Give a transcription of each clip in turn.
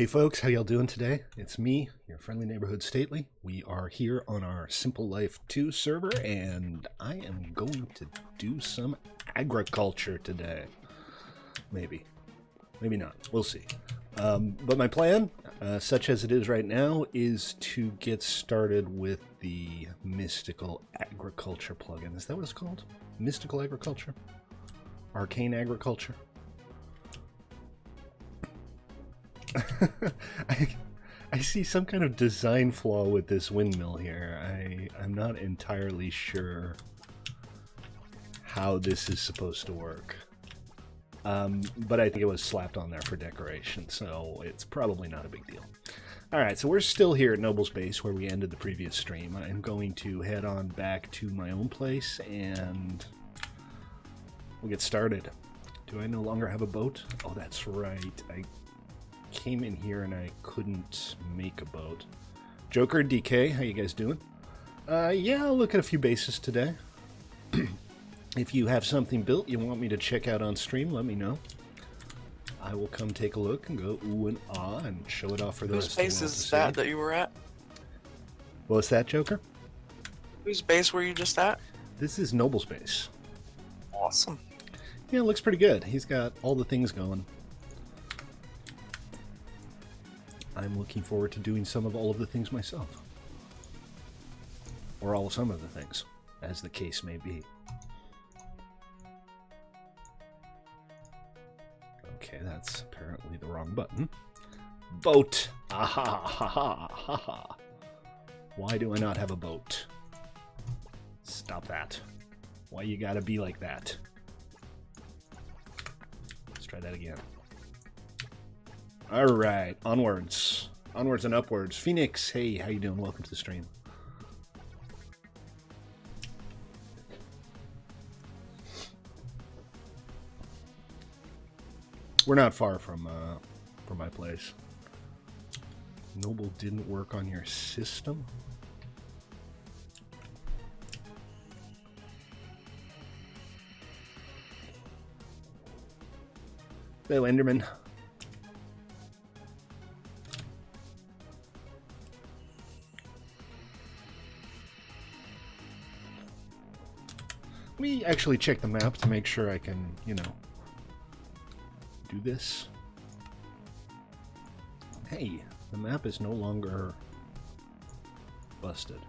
Hey folks, how y'all doing today? It's me, your friendly neighborhood Stately. We are here on our Simple Life 2 server, and I am going to do some agriculture today. Maybe. Maybe not. We'll see. But my plan, such as it is right now, is to get started with the Mystical Agriculture plugin. Is that what it's called? Mystical Agriculture? Arcane Agriculture? I see some kind of design flaw with this windmill here. I'm not entirely sure how this is supposed to work. But I think it was slapped on there for decoration, so it's probably not a big deal. Alright, so we're still here at Noble's Base where we ended the previous stream. I'm going to head on back to my own place and we'll get started. Do I no longer have a boat? Oh, that's right. I came in here and I couldn't make a boat. Joker, DK, how you guys doing? Yeah, I'll look at a few bases today. If you have something built you want me to check out on stream, let me know. I will come take a look and go ooh and ah and show it off for the rest of the world. Whose base is that you were at? What's that, Joker? Whose base were you just at? This is Noble's base. Awesome. Yeah, it looks pretty good. He's got all the things going. I'm looking forward to doing some of all of the things myself. Or some of the things, as the case may be. Okay, that's apparently the wrong button. Boat! Aha! Ha ha! Ha ha! Why do I not have a boat? Stop that. Why you gotta be like that? Let's try that again. Alright, onwards. Onwards and upwards. Phoenix, hey, how you doing? Welcome to the stream. We're not far from my place. Noble didn't work on your system? Hello, Enderman. Let me actually check the map to make sure I can, you know, do this. Hey, the map is no longer busted.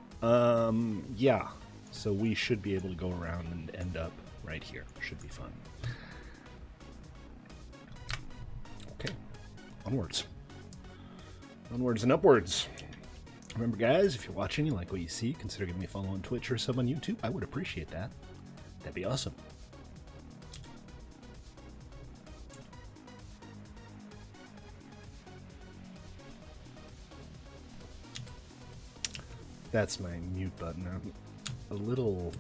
Yeah, so we should be able to go around and end up right here. Should be fun. Okay, onwards. Onwards and upwards. Remember, guys, if you're watching, you like what you see, consider giving me a follow on Twitch or sub on YouTube. I would appreciate that. That'd be awesome. That's my mute button. I'm a little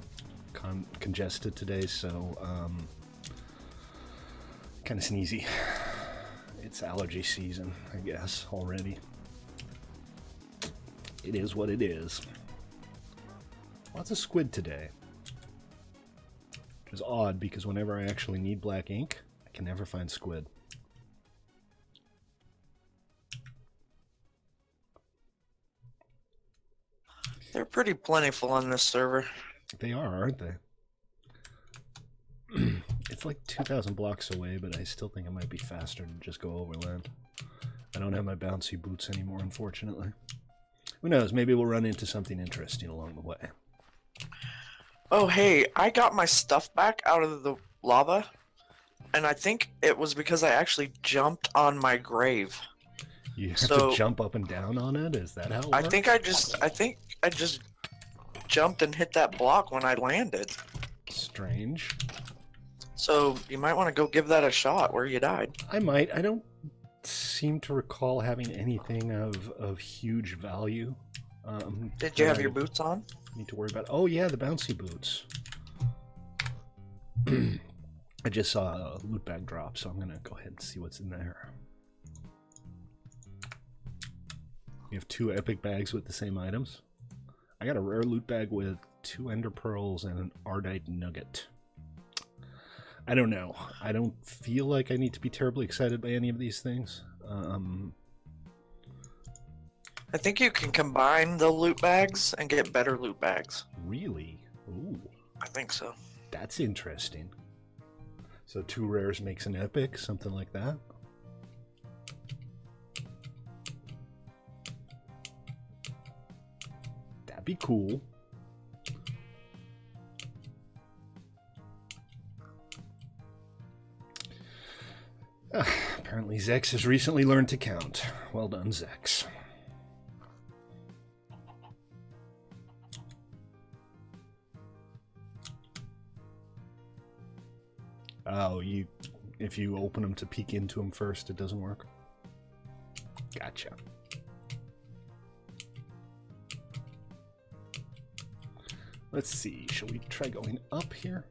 congested today, so kind of sneezy. It's allergy season, I guess, already. It is what it is. Lots of squid today. Which is odd, because whenever I actually need black ink, I can never find squid. They're pretty plentiful on this server. They are, aren't they? It's like 2,000 blocks away, but I still think it might be faster to just go overland. I don't have my bouncy boots anymore, unfortunately. Who knows, maybe we'll run into something interesting along the way. Oh, hey, I got my stuff back out of the lava, and I think it was because I actually jumped on my grave. You have to jump up and down on it? Is that how it works? I think I just jumped and hit that block when I landed. Strange. So you might want to go give that a shot where you died. I might. I don't seem to recall having anything of huge value. Did you have your boots on? Need to worry about. Oh yeah, the bouncy boots. I just saw a loot bag drop, so I'm gonna go ahead and see what's in there. We have 2 epic bags with the same items. I got a rare loot bag with 2 ender pearls and an ardite nugget. I don't know. I don't feel like I need to be terribly excited by any of these things. I think you can combine the loot bags and get better loot bags. Really? Ooh. I think so. That's interesting. So 2 rares makes an epic, something like that? That'd be cool. Apparently Zex has recently learned to count. Well done, Zex. Oh, if you open them to peek into them first, it doesn't work? Gotcha. Let's see, shall we try going up here?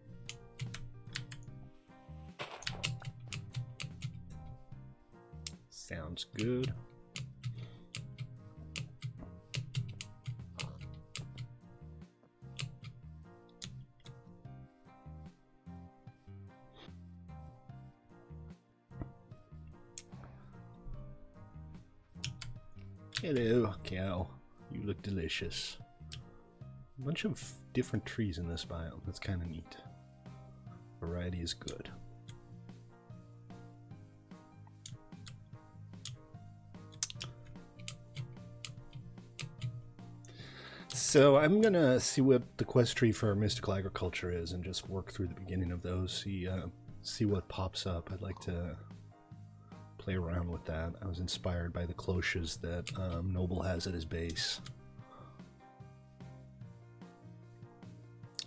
Sounds good. Hello, cow. You look delicious. A bunch of different trees in this biome. That's kind of neat. Variety is good. So I'm gonna see what the quest tree for mystical agriculture is and just work through the beginning of those. See what pops up. I'd like to play around with that. I was inspired by the cloches that Noble has at his base.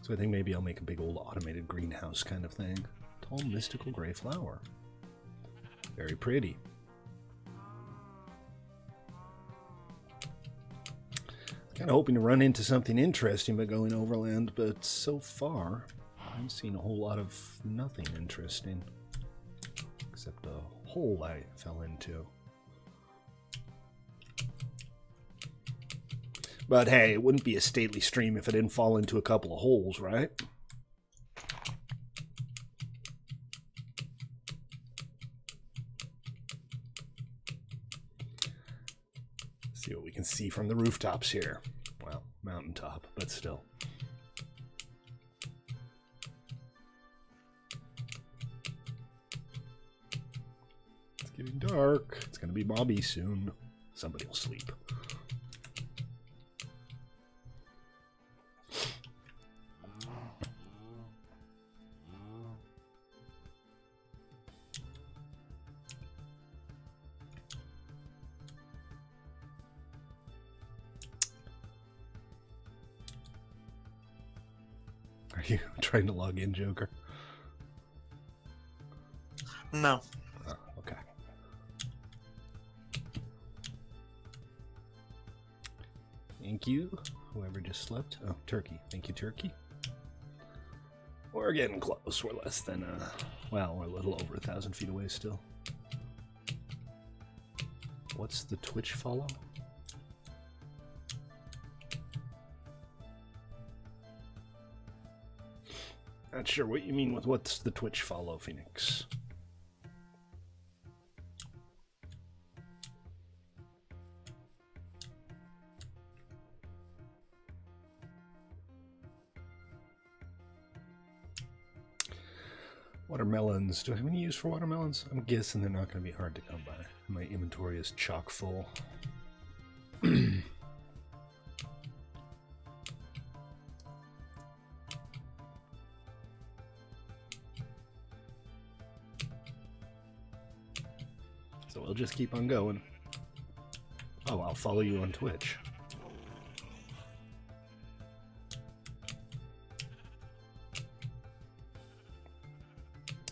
So I think maybe I'll make a big old automated greenhouse kind of thing. Tall mystical gray flower. Very pretty. Kind of hoping to run into something interesting by going overland, but so far I haven't seen a whole lot of nothing interesting. Except a hole I fell into. But hey, it wouldn't be a stately stream if I didn't fall into a couple of holes, right? See what we can see from the rooftops here. Well, mountaintop, but still. It's getting dark. It's gonna be Bobby soon. Somebody will sleep. Are you trying to log in, Joker? No. Oh, okay. Thank you, whoever just slept. Oh, Turkey. Thank you, Turkey. We're getting close. We're less than, well, we're a little over 1,000 feet away still. What's the Twitch follow? Not sure what you mean with what's the Twitch follow, Phoenix. Watermelons. Do I have any use for watermelons? I'm guessing they're not going to be hard to come by. My inventory is chock full. So we'll just keep on going. Oh, I'll follow you on Twitch.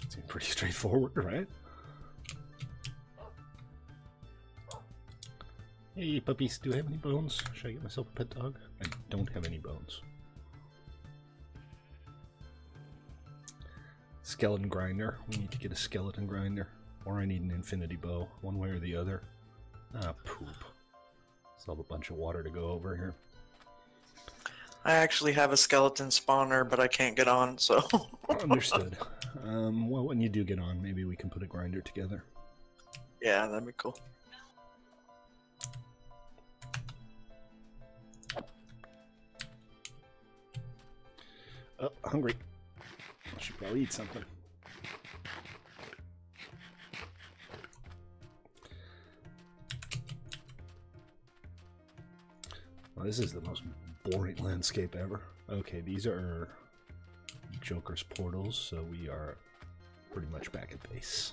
Seems pretty straightforward, right? Hey, puppies, do I have any bones? Should I get myself a pet dog? I don't have any bones. Skeleton grinder. We need to get a skeleton grinder. Or I need an infinity bow, one way or the other. Ah, poop. Still have a bunch of water to go over here. I actually have a skeleton spawner, but I can't get on, so... Understood. Well, when you do get on, maybe we can put a grinder together. Yeah, that'd be cool. Oh, hungry. I should probably eat something. Well, this is the most boring landscape ever. Okay, these are Joker's portals, so we are pretty much back at base.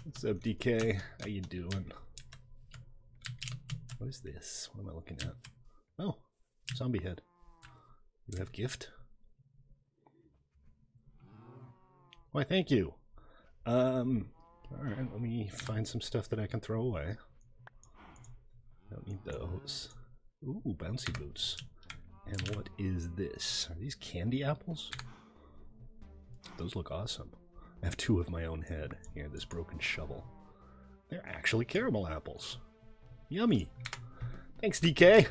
What's up, DK? How you doing? What is this? What am I looking at? Oh, zombie head. You have gift? Why, thank you. Alright, let me find some stuff that I can throw away. Don't need those. Ooh, bouncy boots. And what is this? Are these candy apples? Those look awesome. I have 2 of my own head. Here, this broken shovel. They're actually caramel apples. Yummy. Thanks, DK.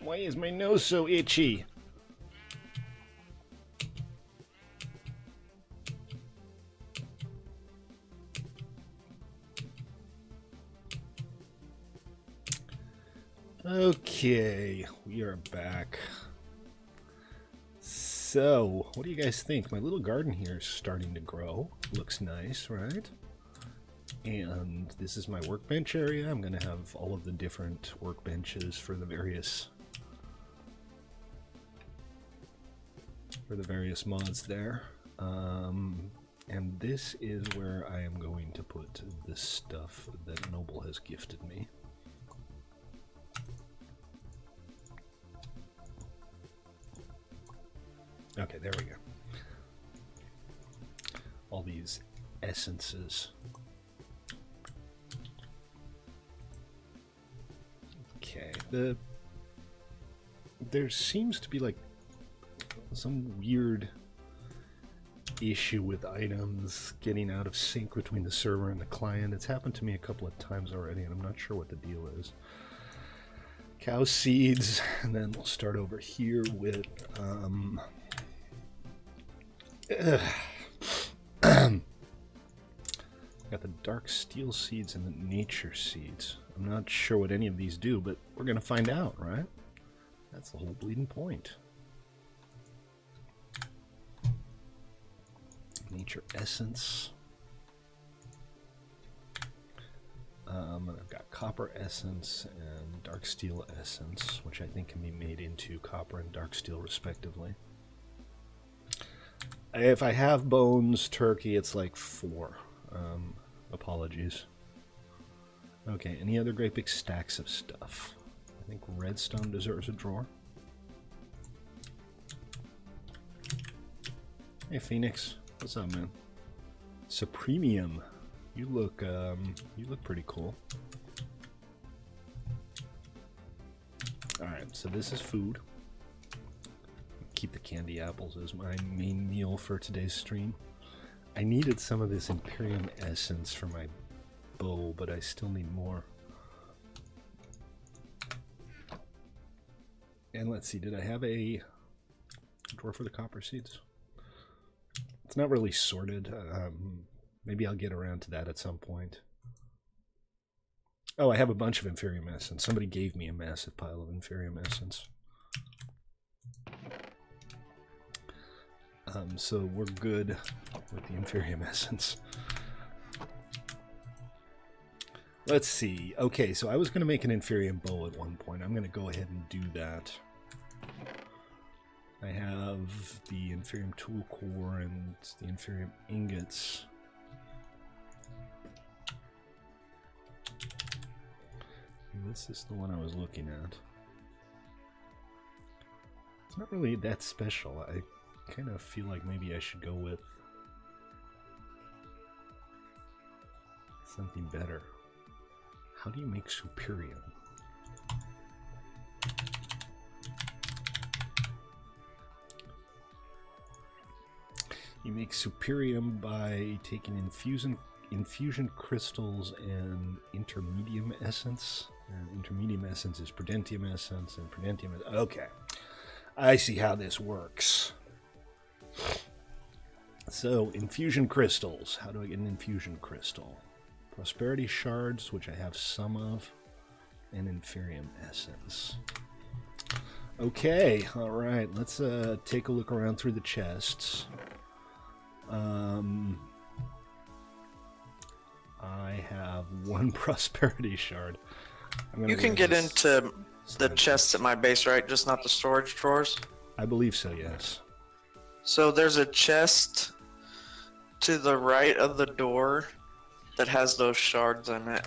Why is my nose so itchy? Okay, we are back. So, what do you guys think? My little garden here is starting to grow. Looks nice, right? And this is my workbench area. I'm going to have all of the different workbenches for the various mods there. And this is where I am going to put the stuff that Noble has gifted me. Okay, there we go. All these essences. Okay, there seems to be like some weird issue with items getting out of sync between the server and the client. It's happened to me a couple of times already, and I'm not sure what the deal is. Cow seeds, and then we'll start over here with got the dark steel seeds and the nature seeds. I'm not sure what any of these do, but we're gonna find out, right? That's the whole bleeding point. Nature essence. And I've got copper essence and dark steel essence, which I think can be made into copper and dark steel respectively. If I have bones, turkey, it's like 4. Apologies. Okay, any other great big stacks of stuff? I think redstone deserves a drawer. Hey Phoenix, what's up, man? Supremium, you look pretty cool. All right, so this is food. Keep the candy apples as my main meal for today's stream. I needed some of this Imperium essence for my bow, but I still need more. And let's see, did I have a drawer for the copper seeds? It's not really sorted. Maybe I'll get around to that at some point. Oh, I have a bunch of Inferium essence. Somebody gave me a massive pile of Inferium essence. So we're good with the Inferium essence. Let's see. Okay, so I was going to make an Inferium bow at one point. I'm going to go ahead and do that. I have the Inferium tool core and the Inferium ingots. This is the one I was looking at. It's not really that special. I kind of feel like maybe I should go with something better. How do you make Superium? You make Superium by taking infusion crystals and Intermedium Essence. And Intermedium Essence is Prudential Essence, and Prudential... Okay. I see how this works. So, infusion crystals. How do I get an infusion crystal? Prosperity shards, which I have some of, and Intermedium Essence. Okay, alright, let's take a look around through the chests. I have one prosperity shard. You can get into the chests at my base, right? Just not the storage drawers? I believe so, yes. So there's a chest to the right of the door that has those shards in it.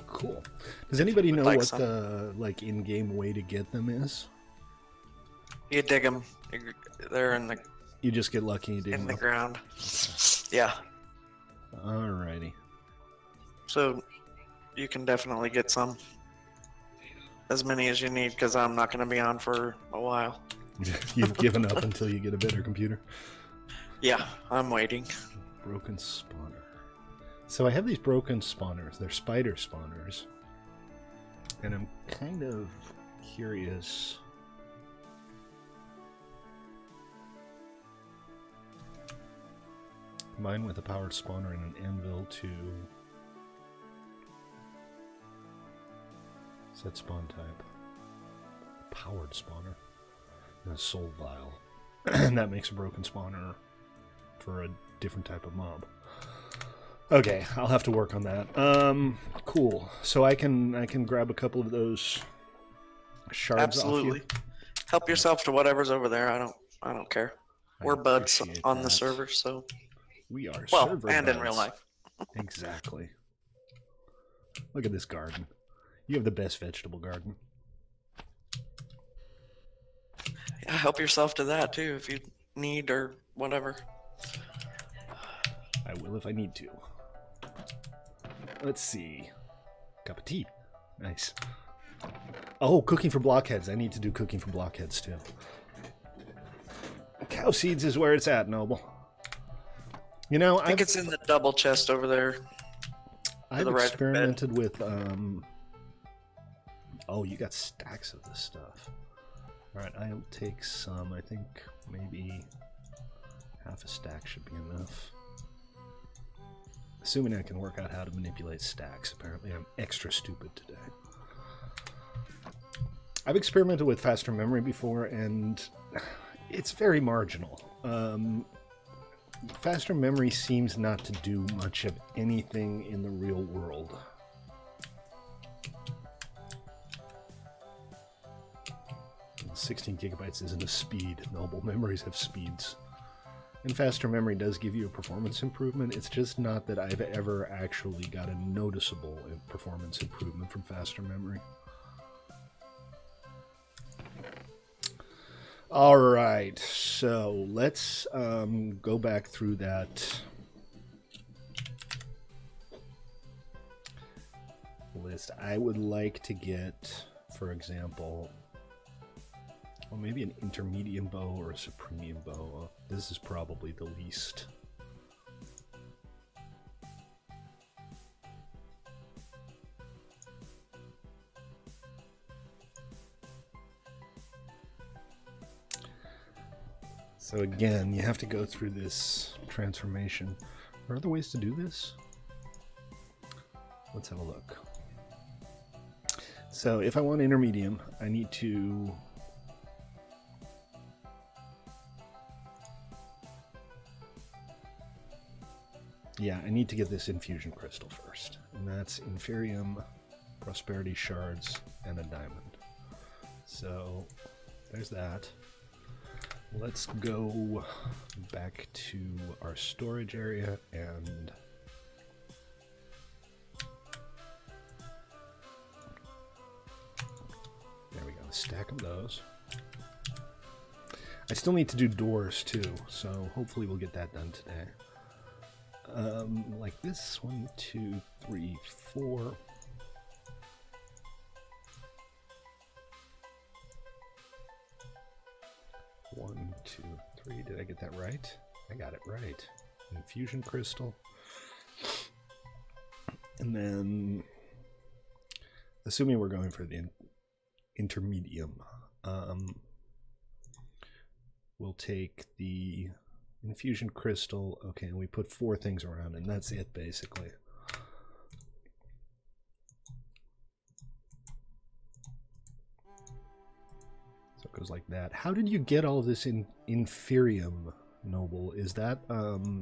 Cool. Does anybody know Like what some. the in-game way to get them is? You dig them. They're in the You just get lucky and dig in them the up. ground. Yeah. Alrighty. So you can definitely get some. As many as you need, because I'm not going to be on for a while. You've given up until you get a better computer. Yeah, I'm waiting. Broken spawner. So I have these broken spawners. They're spider spawners. And I'm kind of curious. Combine with a powered spawner and an anvil to set spawn type. Powered spawner. And a soul vial. And that makes a broken spawner for a different type of mob. Okay, I'll have to work on that. Cool. So I can grab a couple of those shards Absolutely. off you. Help yourself to whatever's over there. I don't care. We're buds appreciate on the that. server, so We are well, server and in buds. real life. Exactly. Look at this garden. You have the best vegetable garden. Yeah, help yourself to that too if you need or whatever. I will if I need to. Let's see. Cup of tea. Nice. Oh, cooking for blockheads. I need to do cooking for blockheads too. Cow seeds is where it's at, Noble. You know, I think it's in the double chest over there. I've the right experimented with oh, you got stacks of this stuff. Alright, I'll take some. I think maybe half a stack should be enough. Assuming I can work out how to manipulate stacks. Apparently I'm extra stupid today. I've experimented with faster memory before, and it's very marginal. Faster memory seems not to do much of anything in the real world. 16 gigabytes isn't a speed. Noble memories have speeds. And faster memory does give you a performance improvement. It's just not that I've ever actually got a noticeable performance improvement from faster memory. Alright, so let's go back through that list. I would like to get, for example, well, maybe an intermediate bow or a supreme bow. This is probably the least. So again, you have to go through this transformation. Are there ways to do this? Let's have a look. So if I want intermedium, I need to I need to get this infusion crystal first. And that's Inferium, Prosperity Shards, and a diamond. So there's that. Let's go back to our storage area and there we go, a stack of those. I still need to do doors too, so hopefully we'll get that done today. Like this, 1, 2, 3, 4. One, two, three. Did I get that right? I got it right. Infusion crystal. And then, assuming we're going for the intermedium, We'll take the infusion crystal. Okay, and we put 4 things around, and that's it, basically. So it goes like that. How did you get all this in Inferium, Noble? Is that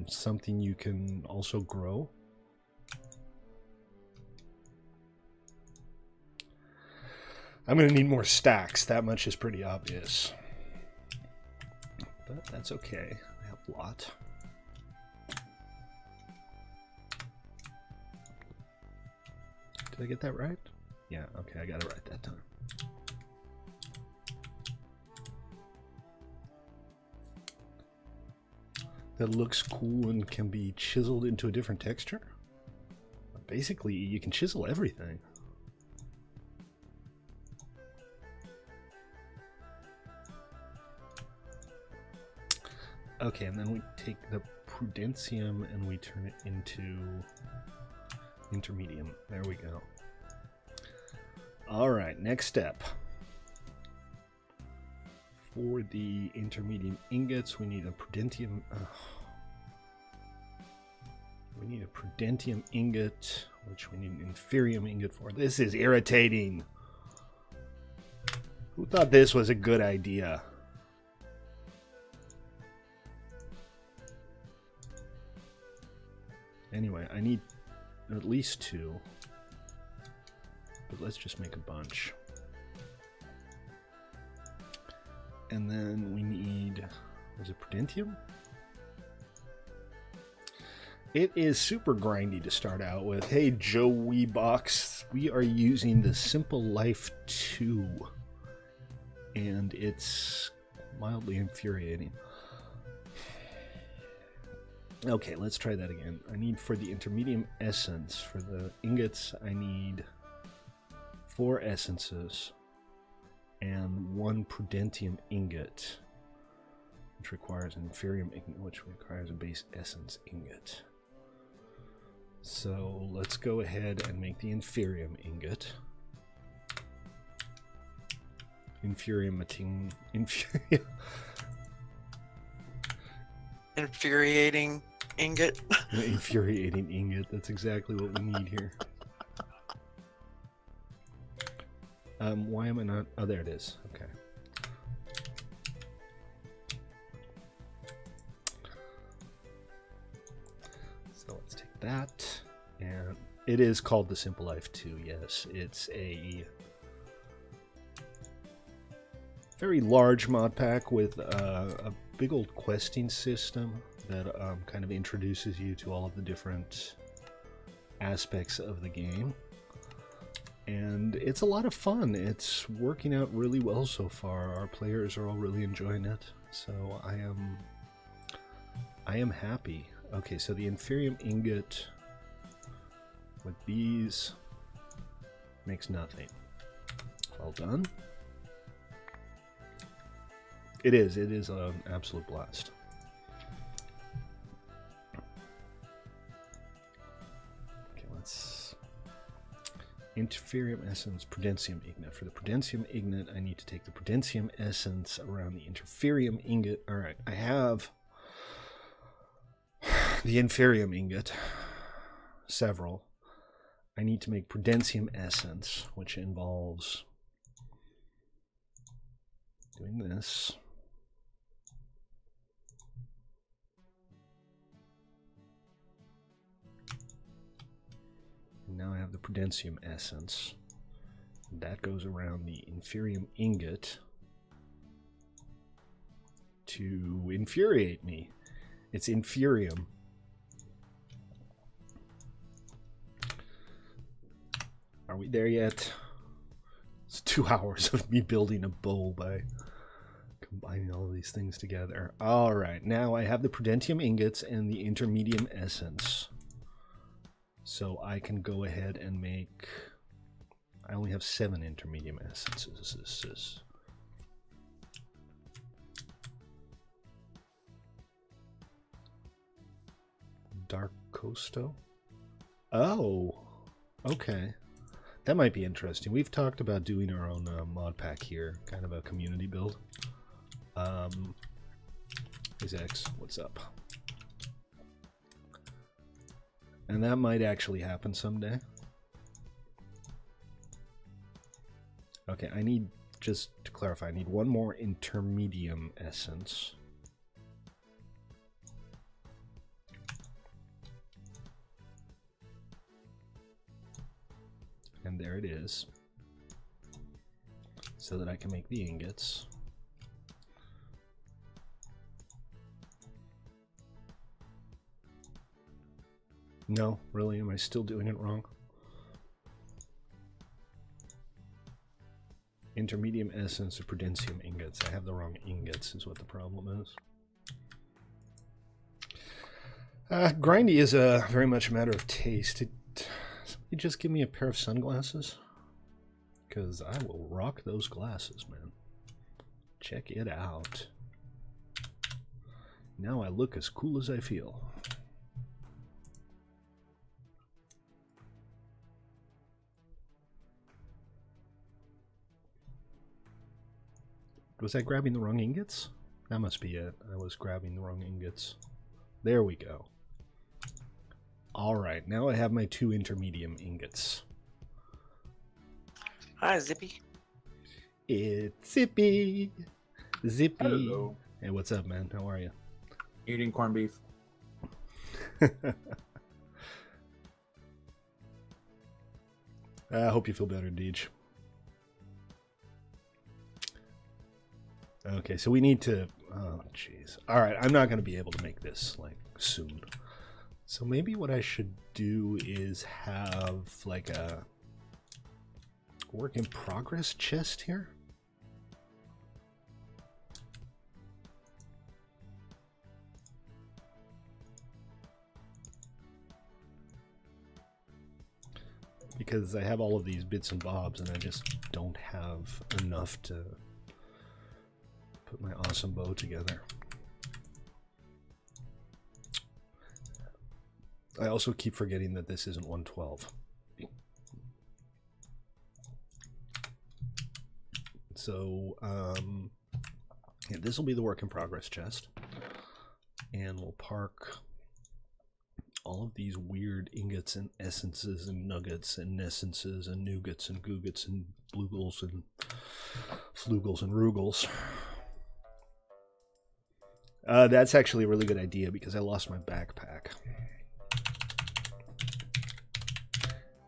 something you can also grow? I'm going to need more stacks. That much is pretty obvious. But that's okay. I have a lot. Did I get that right? Yeah, okay, I got it right that time. That looks cool and can be chiseled into a different texture. Basically, you can chisel everything. Okay, and then we take the Prudentium and we turn it into Intermedium. There we go. Alright, next step. For the Intermedium Ingots, we need a Prudentium... we need a Prudentium Ingot, which we need an Inferium Ingot for. This is irritating! Who thought this was a good idea? Anyway, I need at least 2. But let's just make a bunch. And then we need... was it Prudentium? It is super grindy to start out with. Hey, Joe Weebox. We are using the Simple Life 2. And it's mildly infuriating. Okay, let's try that again. I need for the Intermedium Essence, for the ingots, I need 4 essences and 1 Prudentium Ingot, which requires an Inferium Ingot, which requires a base Essence Ingot. So let's go ahead and make the Inferium Ingot. Infuriating ingot. Infuriating ingot. That's exactly what we need here. Why am I not? Oh, there it is. Okay. So let's take that, and it is called the Simple Life 2. Yes, it's a very large mod pack with a big old questing system that kind of introduces you to all of the different aspects of the game. And it's a lot of fun. It's working out really well so far. Our players are all really enjoying it. So I am happy. Okay, so the Inferium Ingot with these makes nothing. Well done. It is an absolute blast. Okay, let's... Interferium Essence, Prudentium Ingot. For the Prudentium Ingot, I need to take the Prudentium Essence around the Interferium Ingot. Alright, I have the Inferium Ingot. Several. I need to make Prudentium Essence, which involves doing this. Now I have the Prudentium Essence. That goes around the Inferium Ingot to infuriate me. It's Inferium. Are we there yet? It's 2 hours of me building a bow by combining all of these things together. Alright, now I have the Prudentium Ingots and the Intermedium Essence. So I can go ahead and make... I only have 7 Intermedium Essences. This is... Dark Costo? Oh! Okay. That might be interesting. We've talked about doing our own mod pack here. Kind of a community build. Hey Zex, what's up? And that might actually happen someday. Okay, I need, just to clarify, I need one more Intermedium Essence. And there it is. So that I can make the ingots. No, really? Am I still doing it wrong? Intermedium Essence of Prudential Ingots. I have the wrong ingots is what the problem is. Grindy is very much a matter of taste. Somebody just give me a pair of sunglasses. Because I will rock those glasses, man. Check it out. Now I look as cool as I feel. Was I grabbing the wrong ingots? That must be it. I was grabbing the wrong ingots. There we go. Alright, now I have my 2 Intermedium Ingots. Hi, Zippy. It's Zippy. Zippy. Hello. Hey, what's up, man? How are you? Eating corned beef. I hope you feel better, Deej. Okay, so we need to... Oh, jeez. Alright, I'm not going to be able to make this, like, soon. So maybe what I should do is have, like, a work-in-progress chest here? Because I have all of these bits and bobs, and I just don't have enough to... put my awesome bow together. I also keep forgetting that this isn't 112. So, yeah, this will be the work in progress chest. And we'll park all of these weird ingots and essences and nuggets and nessences and nougats and googats and blugels and flugels and rugels. That's actually a really good idea because I lost my backpack.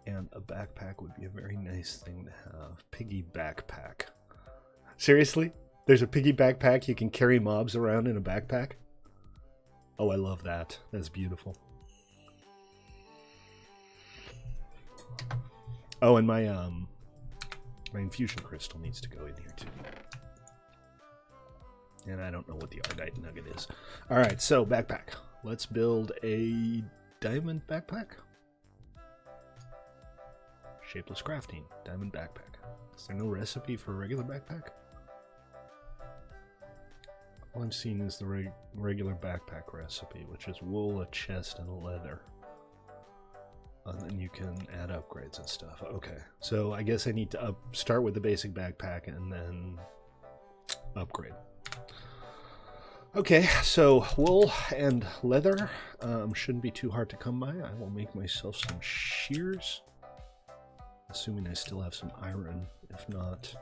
And a backpack would be a very nice thing to have. Piggy backpack. Seriously? There's a piggy backpack you can carry mobs around in a backpack? Oh, I love that. That's beautiful. Oh, and my infusion crystal needs to go in here too. And I don't know what the Ardite nugget is. Alright, so backpack. Let's build a diamond backpack. Shapeless crafting. Diamond backpack. Is there no recipe for a regular backpack? All I'm seeing is the regular backpack recipe, which is wool, a chest, and leather. And then you can add upgrades and stuff. Okay, so I guess I need to start with the basic backpack and then upgrade. Okay, so wool and leather shouldn't be too hard to come by. I will make myself some shears, assuming I still have some iron. If not,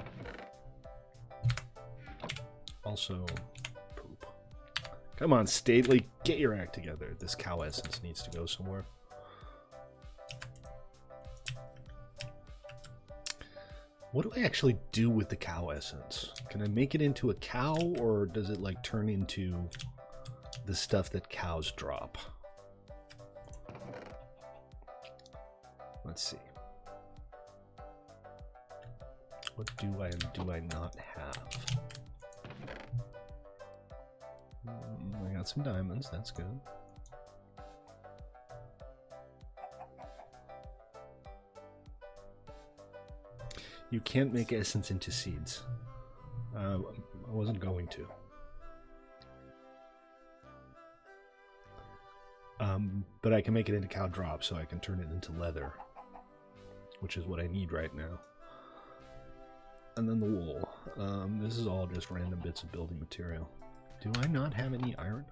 also poop. Come on, Stately, get your act together. This cow essence needs to go somewhere. What do I actually do with the cow essence? Can I make it into a cow, or does it like turn into the stuff that cows drop? Let's see. What do I and do I not have? I got some diamonds, that's good. You can't make essence into seeds. I wasn't going to. But I can make it into cow drop, so I can turn it into leather, which is what I need right now. And then the wool. This is all just random bits of building material. Do I not have any iron?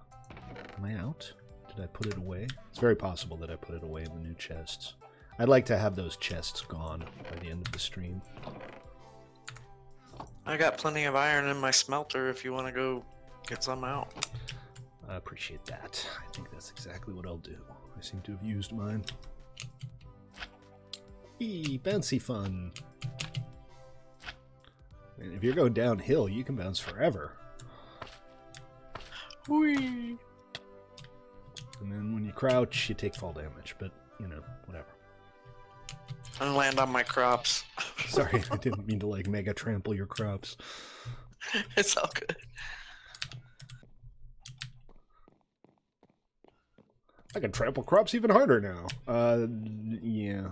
Am I out? Did I put it away? It's very possible that I put it away in the new chests. I'd like to have those chests gone by the end of the stream. I got plenty of iron in my smelter if you want to go get some out. I appreciate that. I think that's exactly what I'll do. I seem to have used mine. Eee, bouncy fun. And if you're going downhill, you can bounce forever. Whee! And then when you crouch, you take fall damage, but, you know, whatever. And land on my crops. Sorry, I didn't mean to, like, mega trample your crops. It's all good. I can trample crops even harder now. Yeah.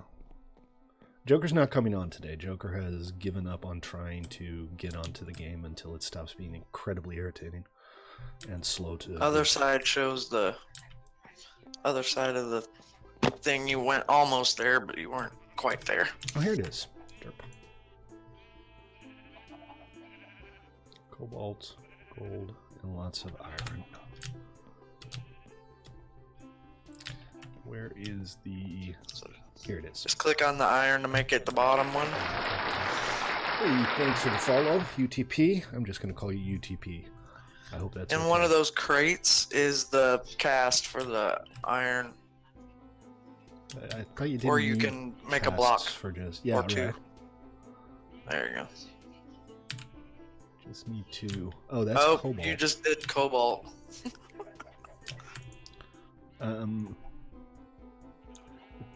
Joker's not coming on today. Joker has given up on trying to get onto the game until it stops being incredibly irritating and slow to... Other side shows the other side of the thing. You went almost there, but you weren't quite there. Oh, here it is. Derp. Cobalt, gold, and lots of iron. Where is the... Here it is. Just click on the iron to make it the bottom one. Hey, thanks for the follow, UTP. I'm just going to call you UTP. I hope that's And okay. one of those crates is the cast for the iron. I thought you didn't Or you need can make a casts block for just... Yeah, or two. right. There you go. Just need to... Oh, that's Oh, cobalt. you just did cobalt.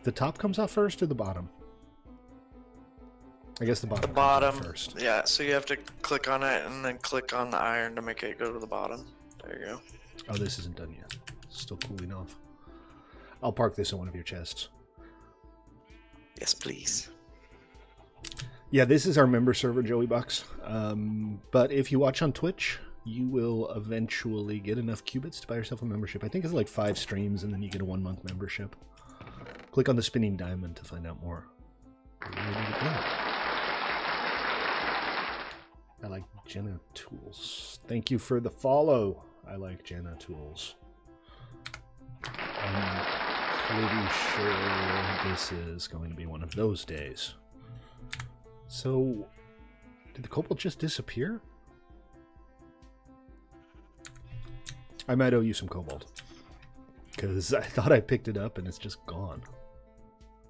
The top comes off first or the bottom? I guess the bottom. The comes off bottom. first. Yeah, so you have to click on it and then click on the iron to make it go to the bottom. There you go. Oh, this isn't done yet. Still cooling off. I'll park this in one of your chests. Yes, please. Yeah, this is our member server, Joey Bucks. But if you watch on Twitch, you will eventually get enough qubits to buy yourself a membership. I think it's like 5 streams, and then you get a 1-month membership. Click on the spinning diamond to find out more. I like Jenna Tools. Thank you for the follow. I like Jenna Tools. I'm pretty sure this is going to be one of those days. So, did the cobalt just disappear? I might owe you some cobalt. Because I thought I picked it up and it's just gone.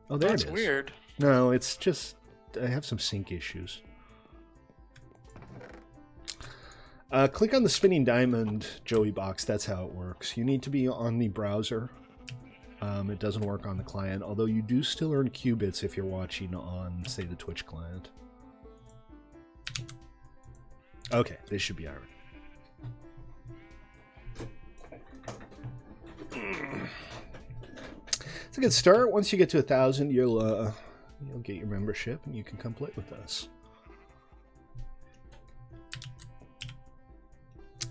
Oh, there it is. That's weird. No, it's just... I have some sync issues. Click on the spinning diamond, Joey Box. That's how it works. You need to be on the browser. It doesn't work on the client, although you do still earn qubits if you're watching on, say, the Twitch client. Okay, this should be iron. It's a good start. Once you get to 1,000, you'll get your membership and you can come play with us.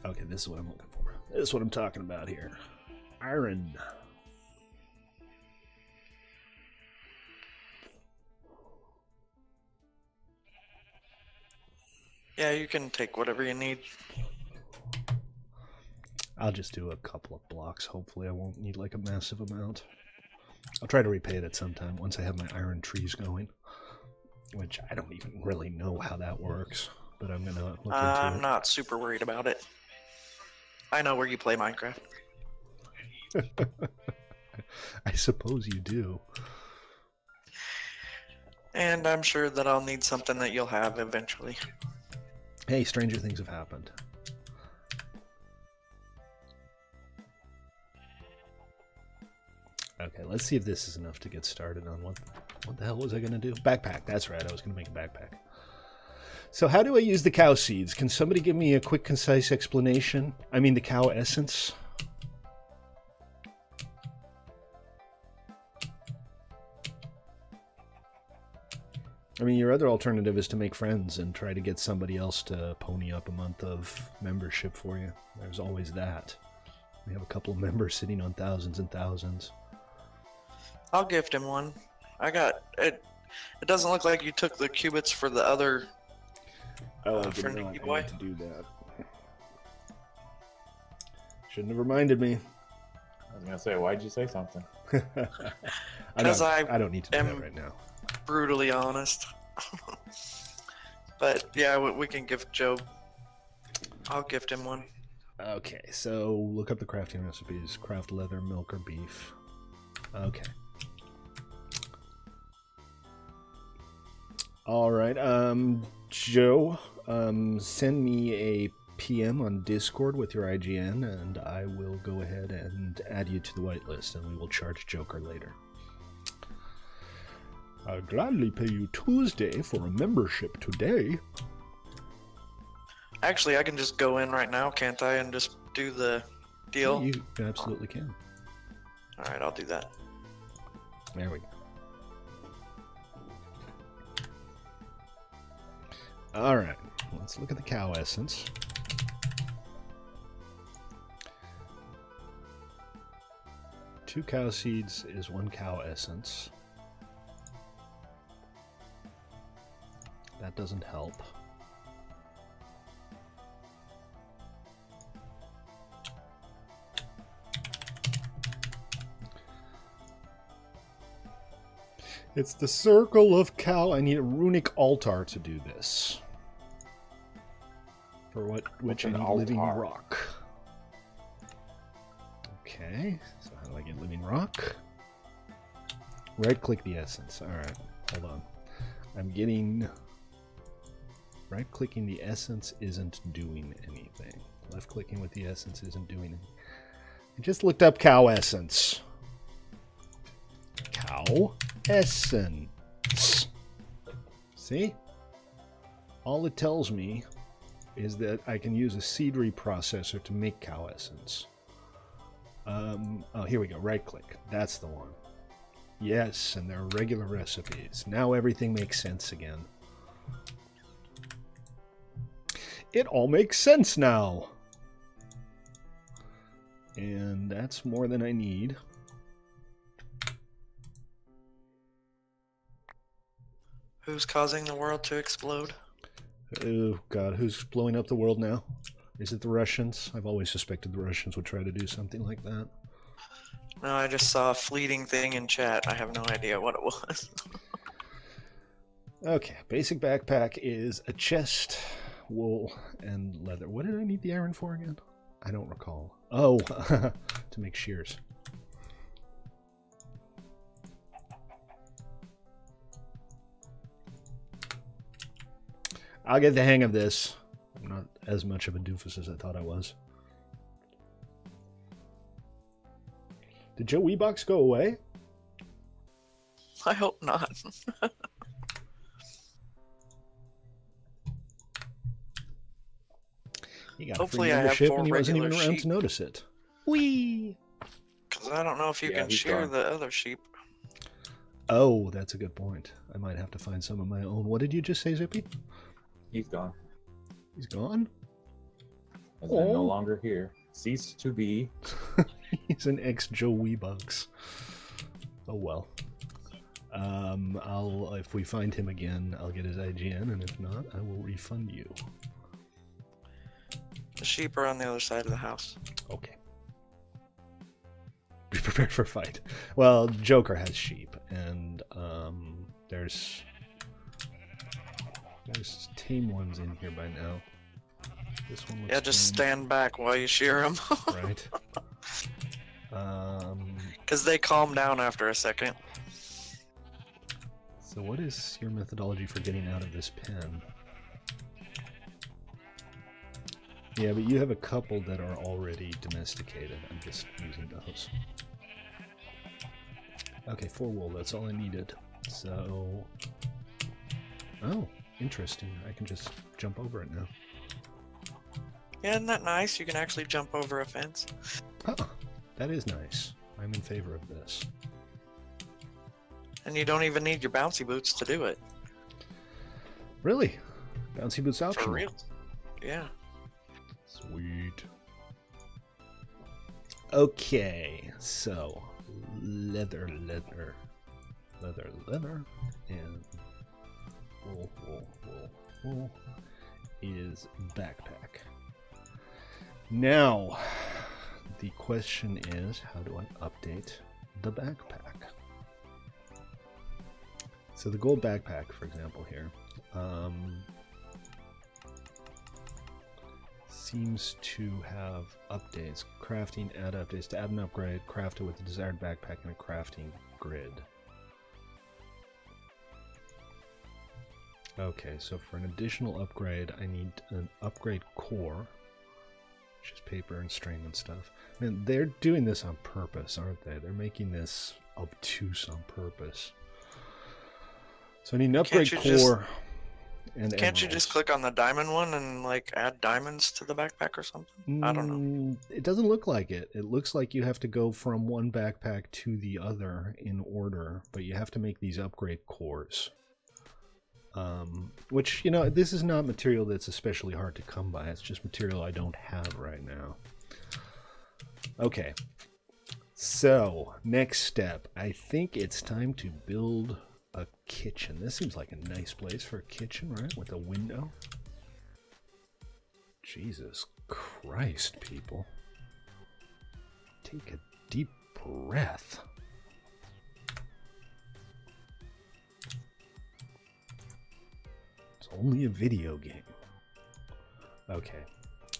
Okay, this is what I'm looking for. This is what I'm talking about here. Iron. Yeah, you can take whatever you need. I'll just do a couple of blocks. Hopefully I won't need like a massive amount. I'll try to repay it at some time once I have my iron trees going. Which I don't even really know how that works. But I'm going to look into it. I'm not super worried about it. I know where you play Minecraft. I suppose you do. And I'm sure that I'll need something that you'll have eventually. Hey, stranger things have happened. Okay, let's see if this is enough to get started on what the hell was I going to do? Backpack, that's right, I was going to make a backpack. So how do I use the cow seeds? Can somebody give me a quick, concise explanation? I mean the cow essence? I mean, your other alternative is to make friends and try to get somebody else to pony up a month of membership for you. There's always that. We have a couple of members sitting on thousands and thousands. I'll gift him one. I got it. It doesn't look like you took the qubits for the other. Oh, I for did not. Nicky I Boy. need to do that. Shouldn't have reminded me. I was gonna say, why'd you say something? I don't need to do that right now. Brutally honest. But yeah, we can gift Joe. I'll gift him one. Okay, so look up the crafting recipes. Craft leather, milk, or beef. Okay. Alright, Joe, send me a PM on Discord with your IGN, and I will go ahead and add you to the whitelist, and we will charge Joker later. I'll gladly pay you Tuesday for a membership today. Actually, I can just go in right now, can't I, and just do the deal? You absolutely can. Alright, I'll do that. There we go. Alright, let's look at the cow essence. Two cow seeds is one cow essence. That doesn't help. It's the circle of cow. I need a runic altar to do this. For which I need living rock. Okay, so how do I get living rock? Right-click the essence. Alright, hold on. I'm getting... Right-clicking the essence isn't doing anything. Left-clicking with the essence isn't doing anything. I just looked up cow essence. Cow essence. See? All it tells me is that I can use a seed reprocessor to make cow essence. Oh, here we go. Right-click. That's the one. Yes, and they're regular recipes. Now everything makes sense again. It all makes sense now. And that's more than I need. Who's causing the world to explode? Oh, God. Who's blowing up the world now? Is it the Russians? I've always suspected the Russians would try to do something like that. No, I just saw a fleeting thing in chat. I have no idea what it was. Okay, basic backpack is a chest, wool, and leather. What did I need the iron for again? I don't recall. Oh, to make shears. I'll get the hang of this. I'm not as much of a doofus as I thought I was. Did Joe Weebox go away? I hope not. He got Hopefully a free I have membership 4 and he wasn't even regular around sheep. to notice it. Whee! Because I don't know if you Yeah, can he's shear gone. the other sheep. Oh, that's a good point. I might have to find some of my own. What did you just say, Zippy? He's gone. He's gone? As in no Oh. longer here. Ceased to be. He's an ex-Joe Weebox. Oh well. If we find him again, I'll get his IGN, and if not, I will refund you. The sheep are on the other side of the house. Okay. Be prepared for a fight. Well, Joker has sheep, and there's tame ones in here by now. This one looks Yeah, just tame, stand back while you shear them. right? Because they calm down after a second. So what is your methodology for getting out of this pen? Yeah, but you have a couple that are already domesticated. I'm just using those. Okay, 4 wool, that's all I needed. So... Oh, interesting. I can just jump over it now. Yeah, isn't that nice? You can actually jump over a fence. Huh, that is nice. I'm in favor of this. And you don't even need your bouncy boots to do it. Really? Bouncy boots optional? For real. Yeah. Sweet. Okay, so leather, and wool is backpack. Now, the question is, how do I update the backpack? So the gold backpack, for example, here, seems to have updates. Crafting, add updates to add an upgrade, craft it with the desired backpack and a crafting grid. Okay, so for an additional upgrade, I need an upgrade core, which is paper and string and stuff. Man, they're doing this on purpose, aren't they? They're making this obtuse on purpose. So I need an upgrade core and can't you just click on the diamond one and like add diamonds to the backpack or something? I don't know. It doesn't look like it. It looks like you have to go from one backpack to the other in order, but you have to make these upgrade cores. Which, you know, this is not material that's especially hard to come by. It's just material I don't have right now. Okay. So, next step. I think it's time to build a kitchen. This seems like a nice place for a kitchen, right? With a window. Jesus Christ, people. Take a deep breath. It's only a video game. Okay,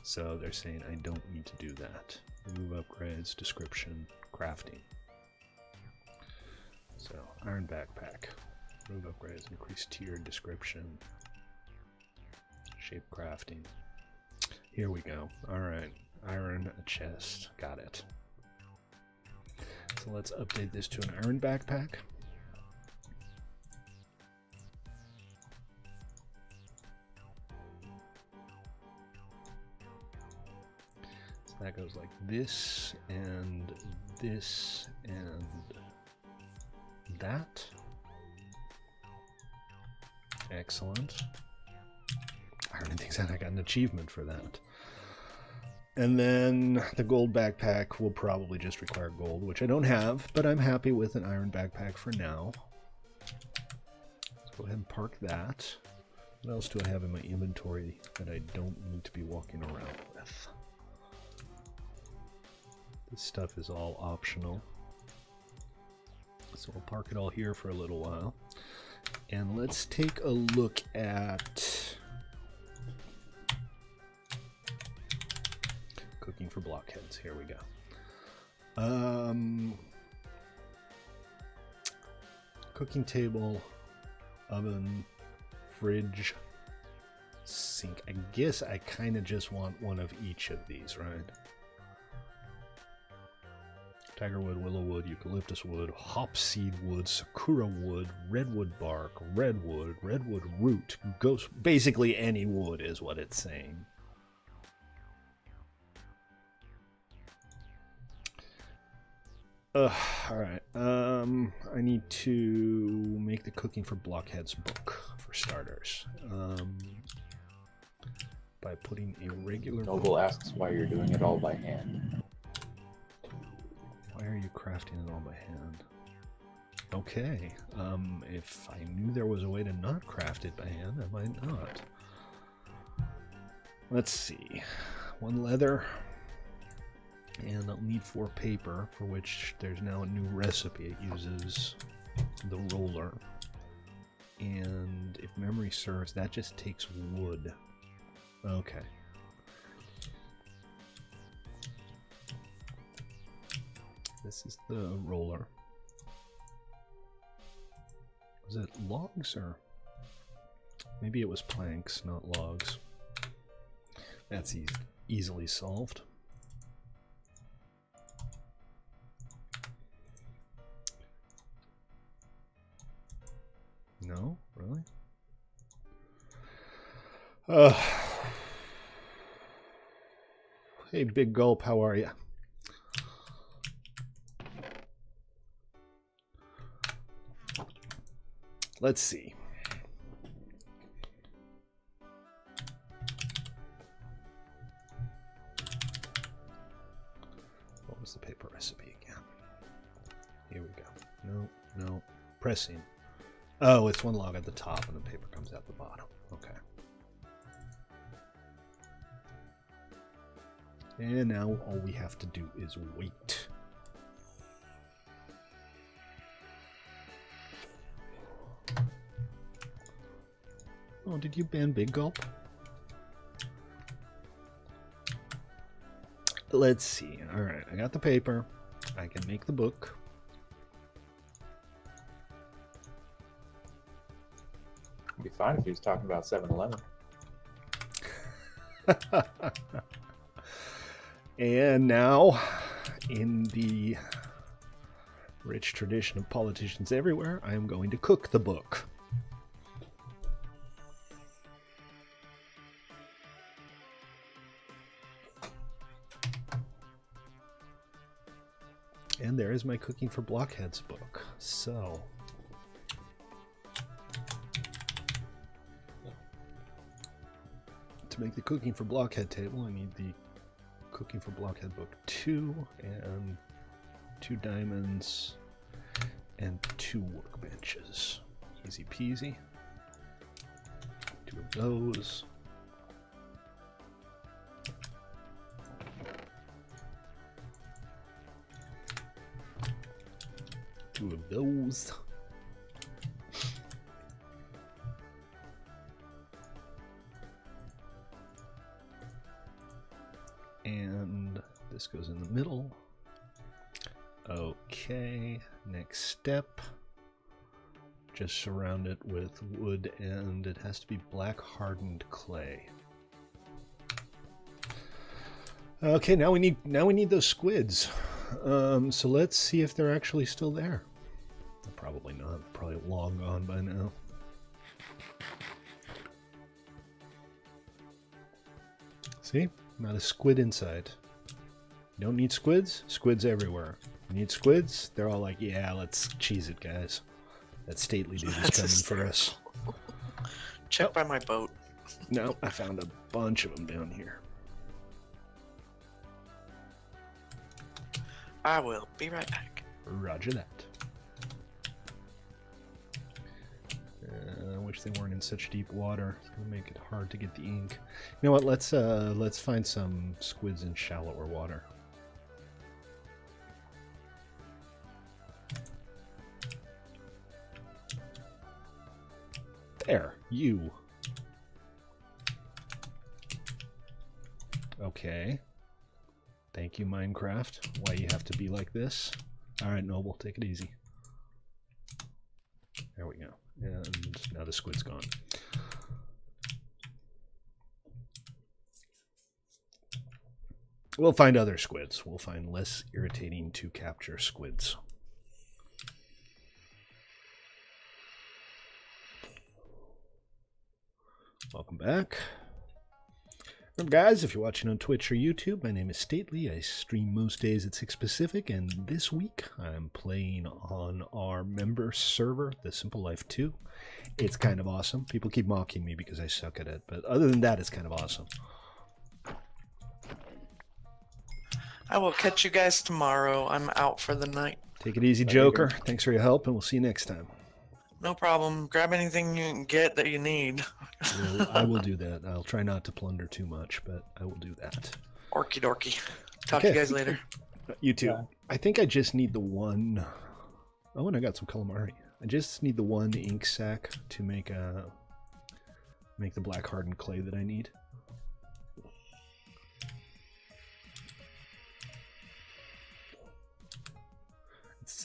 so they're saying I don't need to do that. Remove upgrades, description, crafting. So, iron backpack. Remove upgrades, increase tier, description, shape crafting. Here we go. Alright, iron chest. Got it. So let's update this to an iron backpack. So that goes like this and this and that. Excellent. Iron things out. I got an achievement for that. And then the gold backpack will probably just require gold, which I don't have, but I'm happy with an iron backpack for now. Let's go ahead and park that. What else do I have in my inventory that I don't need to be walking around with? This stuff is all optional. So we'll park it all here for a little while. And let's take a look at cooking for blockheads. Here we go. Cooking table, oven, fridge, sink. I guess I kind of just want one of each of these, right? Tigerwood, willow wood, eucalyptus wood, hopseed wood, sakura wood, redwood bark, redwood root, ghost. Basically any wood is what it's saying. Alright. I need to make the cooking for blockheads book for starters. By putting a regular... Noble asks why you're doing it all by hand. Why are you crafting it all by hand? Okay, if I knew there was a way to not craft it by hand, I might not. Let's see. 1 leather. And I'll need 4 paper, for which there's now a new recipe. It uses the roller. And if memory serves, that just takes wood. Okay. This is the roller. Was it logs or... Maybe it was planks, not logs. That's easily solved. No? Really? Hey, Big Gulp, how are you? Let's see. What was the paper recipe again? Here we go. No, no. Pressing. Oh, it's 1 log at the top and the paper comes out the bottom. Okay. And now all we have to do is wait. Oh, did you ban Big Gulp? Let's see. Alright, I got the paper. I can make the book. It'd be fine if he was talking about 7-Eleven. And now, in the rich tradition of politicians everywhere, I am going to cook the book. And there is my Cooking for Blockheads book. So, to make the Cooking for Blockhead table, I need the Cooking for Blockhead book 2 and 2 diamonds and 2 workbenches. Easy peasy. 2 of those. Of those. And this goes in the middle. Okay, next step. Just surround it with wood, and it has to be black hardened clay. Okay, now we need those squids. So let's see if they're actually still there. Probably not. Probably long gone by now. See? Not a squid inside. You don't need squids? Squids everywhere. You need squids? They're all like, yeah, let's cheese it, guys. That stately dude is coming for us. Check by my boat. No, I found a bunch of them down here. I will be right back. Roger that. I wish they weren't in such deep water. It's gonna make it hard to get the ink. You know what? Let's find some squids in shallower water. There, you. Okay. Thank you, Minecraft. Why you have to be like this? Alright, Noble, take it easy. There we go. And now the squid's gone. We'll find other squids. We'll find less irritating to capture squids. Welcome back. Remember, guys, if you're watching on Twitch or YouTube, my name is Stately. I stream most days at 6 Pacific, and this week I'm playing on our member server, The Simple Life 2. It's kind of awesome. People keep mocking me because I suck at it, but other than that, it's kind of awesome. I will catch you guys tomorrow. I'm out for the night. Take it easy, Joker. Thanks for your help, and we'll see you next time. No problem. Grab anything you can get that you need. I will do that. I'll try not to plunder too much, but I will do that. Orky dorky. Talk to you guys later. You too. Yeah. I think I just need the one... Oh, and I got some calamari. I just need the one ink sac to make the black hardened clay that I need.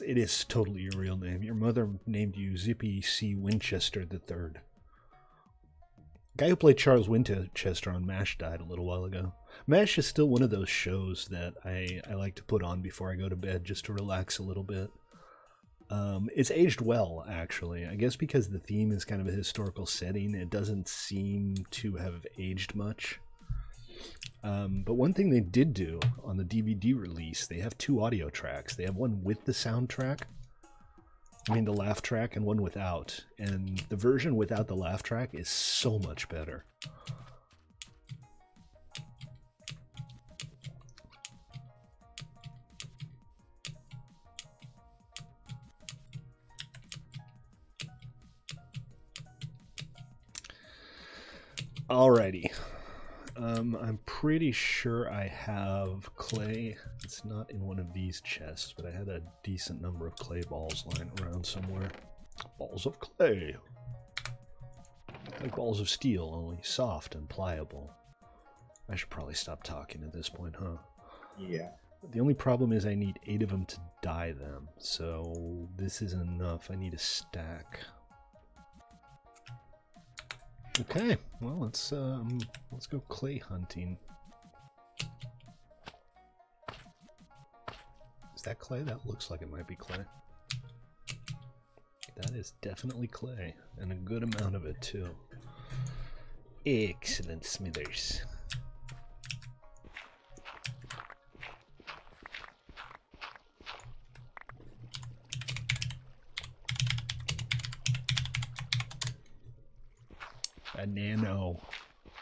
It is totally your real name. Your mother named you Zippy C. Winchester III. Guy who played Charles Winchester on MASH died a little while ago. MASH is still one of those shows that I like to put on before I go to bed just to relax a little bit. It's aged well, actually. I guess because the theme is kind of a historical setting, it doesn't seem to have aged much. But one thing they did do on the DVD release, they have 2 audio tracks. They have one with the soundtrack, I mean the laugh track, and one without. And the version without the laugh track is so much better. Alrighty. I'm pretty sure I have clay. It's not in one of these chests, but I had a decent number of clay balls lying around somewhere. Balls of clay. Like balls of steel, only soft and pliable. I should probably stop talking at this point, huh? Yeah. The only problem is I need 8 of them to dye them, so this isn't enough. I need a stack. Okay, well let's go clay hunting. Is that clay? That looks like it might be clay. That is definitely clay, and a good amount of it too. Excellent, Smithers.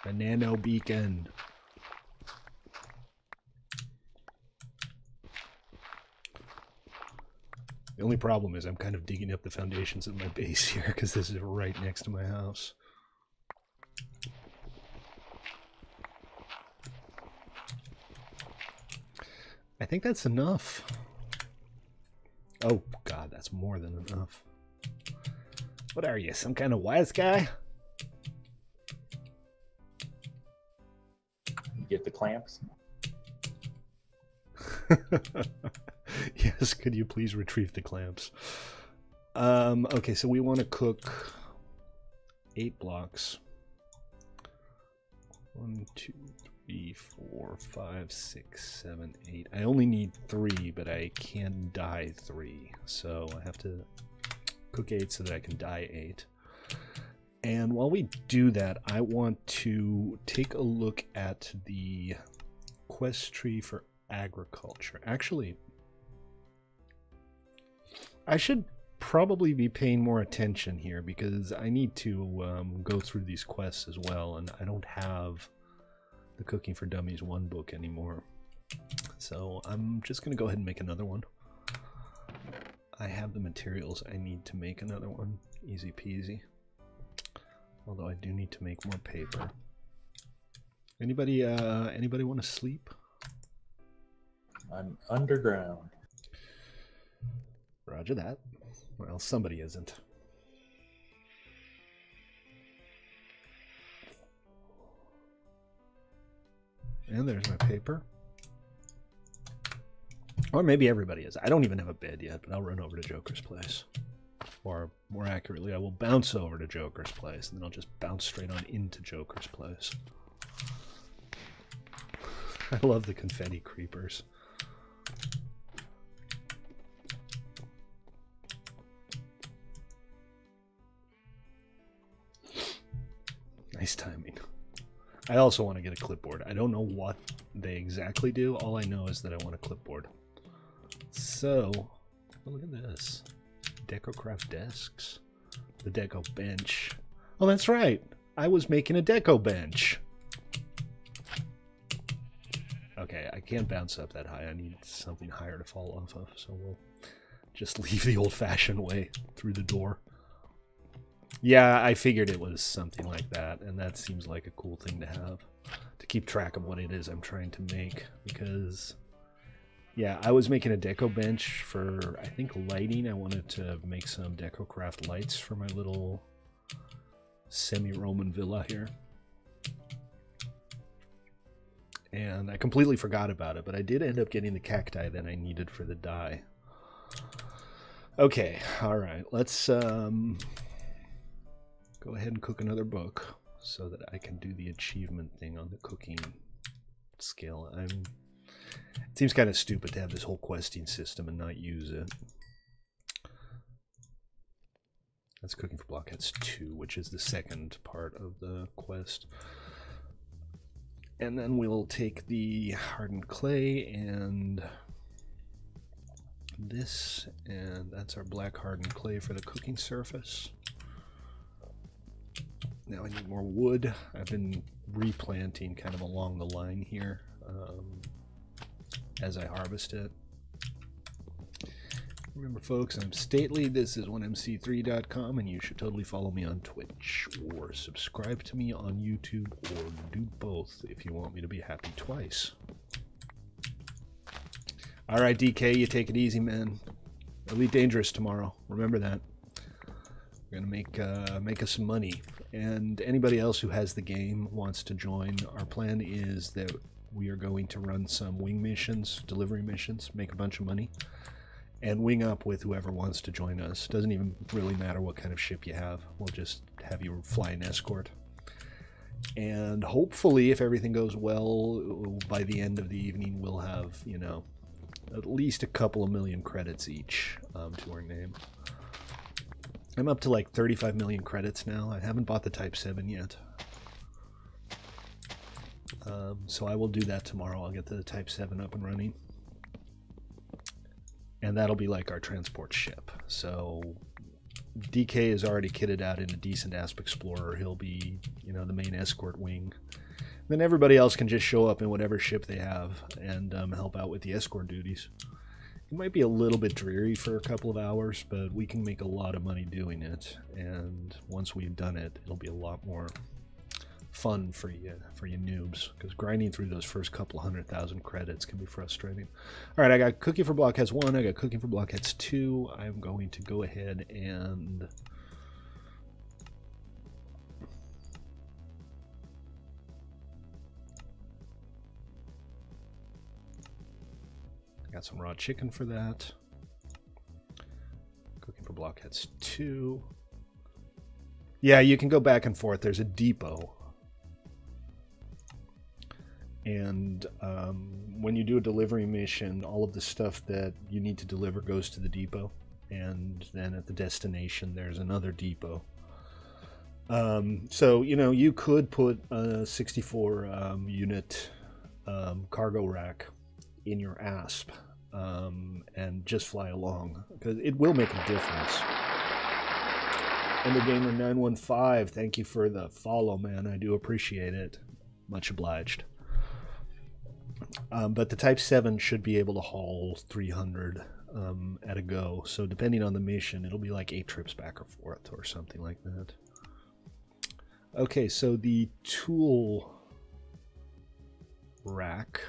A nano beacon. The only problem is I'm kind of digging up the foundations of my base here because this is right next to my house. I think that's enough. Oh God, that's more than enough. What are you, some kind of wise guy? Get the clamps. Yes, could you please retrieve the clamps? Okay, so we want to cook 8 blocks. 1, 2, 3, 4, 5, 6, 7, 8. I only need 3, but I can dye 3. So I have to cook 8 so that I can dye 8. And while we do that, I want to take a look at the quest tree for agriculture. Actually, I should probably be paying more attention here because I need to go through these quests as well, and I don't have the Cooking for Dummies 1 book anymore. So I'm just going to go ahead and make another one. I have the materials I need to make another one. Easy peasy. Although I do need to make more paper. Anybody want to sleep? I'm underground. Roger that. Well, somebody isn't. And there's my paper. Or maybe everybody is. I don't even have a bed yet, but I'll run over to Joker's place. Or more accurately, I will bounce over to Joker's place, and then I'll just bounce straight on into Joker's place. I love the confetti creepers. Nice timing. I also want to get a clipboard. I don't know what they exactly do. All I know is that I want a clipboard. So, oh, look at this. DecoCraft desks. The Deco bench. Oh, that's right. I was making a Deco bench. Okay, I can't bounce up that high. I need something higher to fall off of. So we'll just leave the old-fashioned way through the door. Yeah, I figured it was something like that, and that seems like a cool thing to have. To keep track of what it is I'm trying to make, because... yeah, I was making a deco bench for, I think, lighting. I wanted to make some DecoCraft lights for my little semi-Roman villa here. And I completely forgot about it, but I did end up getting the cacti that I needed for the dye. Okay, alright, let's go ahead and cook another book so that I can do the achievement thing on the cooking skill. It seems kind of stupid to have this whole questing system and not use it. That's cooking for Blockheads 2, which is the second part of the quest. And then we'll take the hardened clay and this, and that's our black hardened clay for the cooking surface. Now I need more wood. I've been replanting kind of along the line here. As I harvest it. Remember, folks, I'm Stately. This is 1mc3.com, and you should totally follow me on Twitch or subscribe to me on YouTube, or do both if you want me to be happy twice. All right, DK, you take it easy, man. Elite Dangerous tomorrow. Remember that. We're gonna make us some money, and anybody else who has the game wants to join. Our plan is that we are going to run some wing missions, delivery missions, make a bunch of money, and wing up with whoever wants to join us. Doesn't even really matter what kind of ship you have. We'll just have you fly an escort. And hopefully, if everything goes well, by the end of the evening, we'll have, you know, at least a couple of million credits each to our name. I'm up to like 35 million credits now. I haven't bought the Type 7 yet. So I will do that tomorrow. I'll get the Type 7 up and running. And that'll be like our transport ship. So DK is already kitted out in a decent Asp Explorer. He'll be, you know, the main escort wing. Then everybody else can just show up in whatever ship they have and help out with the escort duties. It might be a little bit dreary for a couple of hours, but we can make a lot of money doing it. And once we've done it, it'll be a lot more fun for you noobs, because grinding through those first couple 100,000 credits can be frustrating. All right, I got cooking for Blockheads 1, I got cooking for Blockheads 2. I'm going to go ahead and got some raw chicken for that. Cooking for Blockheads 2. Yeah, you can go back and forth. There's a depot. And when you do a delivery mission, all of the stuff that you need to deliver goes to the depot. And then at the destination, there's another depot. So, you know, you could put a 64 unit cargo rack in your ASP and just fly along, because it will make a difference. And the Gamer 915, thank you for the follow, man. I do appreciate it. Much obliged. But the Type 7 should be able to haul 300 at a go. So depending on the mission, it'll be like 8 trips back or forth or something like that. Okay, so the tool rack.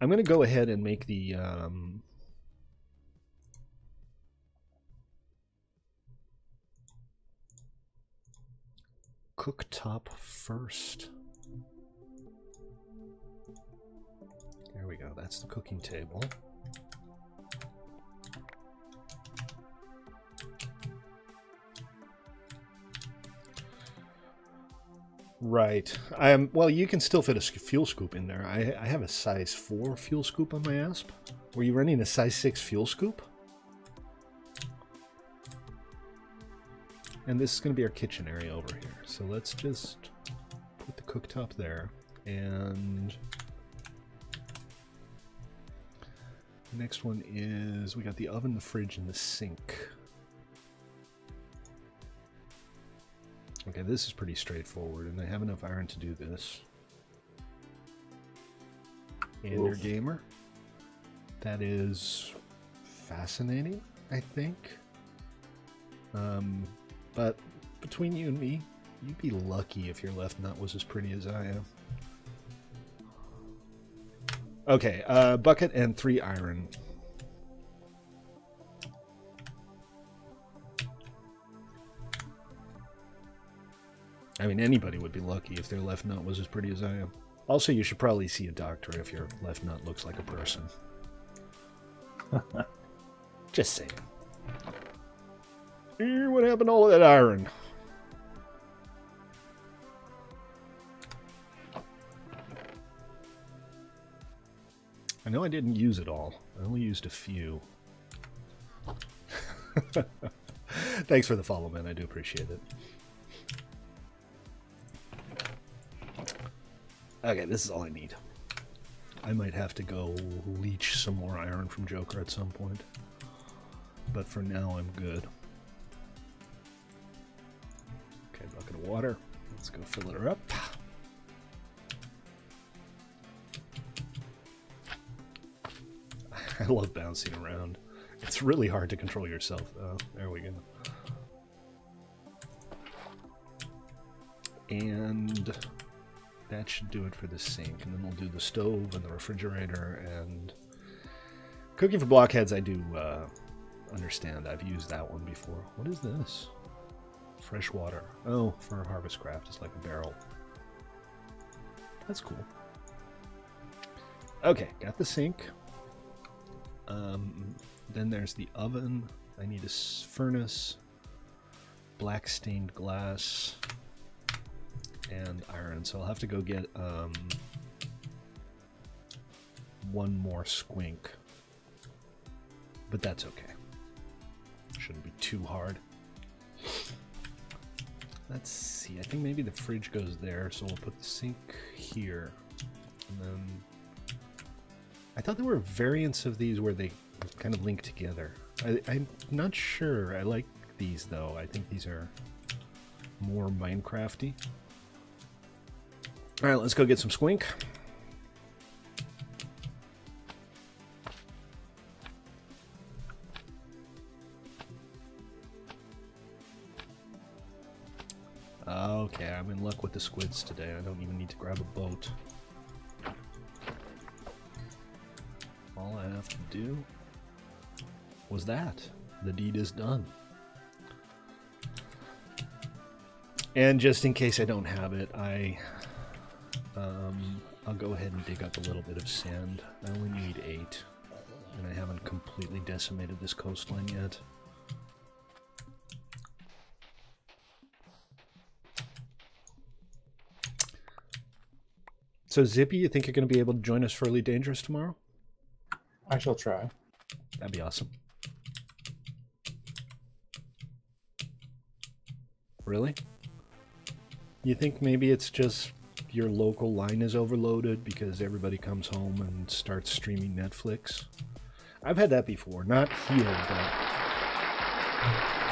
I'm going to go ahead and make the cooktop first. There we go. That's the cooking table. Right. Well, you can still fit a fuel scoop in there. I have a size 4 fuel scoop on my ASP. Were you running a size 6 fuel scoop? And this is going to be our kitchen area over here. So let's just put the cooktop there. And the next one is, we got the oven, the fridge, and the sink. Okay, this is pretty straightforward, and I have enough iron to do this. And your gamer. That is fascinating, I think. But between you and me, you'd be lucky if your left nut was as pretty as I am. Okay, bucket and 3 iron. I mean, anybody would be lucky if their left nut was as pretty as I am. Also, you should probably see a doctor if your left nut looks like a person. Just saying. What happened to all of that iron? I know I didn't use it all. I only used a few. Thanks for the follow, man. I do appreciate it. Okay, this is all I need. I might have to go leech some more iron from Joker at some point. But for now, I'm good. Okay, bucket of water. Let's go fill her up. I love bouncing around. It's really hard to control yourself, though. There we go. And that should do it for the sink. And then we'll do the stove and the refrigerator. And cooking for blockheads, I do understand. I've used that one before. What is this? Fresh water. Oh, for Harvest Craft. It's like a barrel. That's cool. Okay, got the sink. Then there's the oven. I need a furnace, black stained glass, and iron. So I'll have to go get one more squink. But that's okay. Shouldn't be too hard. Let's see. I think maybe the fridge goes there, so we'll put the sink here. And then I thought there were variants of these where they kind of link together. I'm not sure. I like these, though. I think these are more Minecrafty. All right, let's go get some squink. Okay, I'm in luck with the squids today. I don't even need to grab a boat. All I have to do was that. The deed is done. And just in case I don't have it, I'll go ahead and dig up a little bit of sand. I only need 8, and I haven't completely decimated this coastline yet. So Zippy, you think you're going to be able to join us for Early Dangerous tomorrow? I shall try. That'd be awesome. Really? You think maybe it's just your local line is overloaded because everybody comes home and starts streaming Netflix? I've had that before. Not here, but...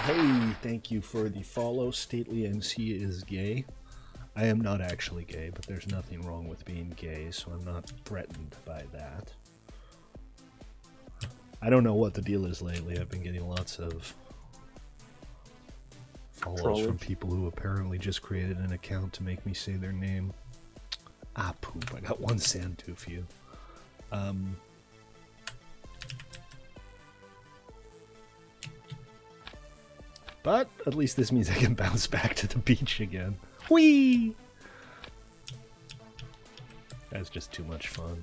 Hey, thank you for the follow. Stately MC is gay. I am not actually gay, but there's nothing wrong with being gay, so I'm not threatened by that. I don't know what the deal is lately. I've been getting lots of follows from people who apparently just created an account to make me say their name. Ah, poop. I got one sand tooth you. But at least this means I can bounce back to the beach again. Whee! That's just too much fun.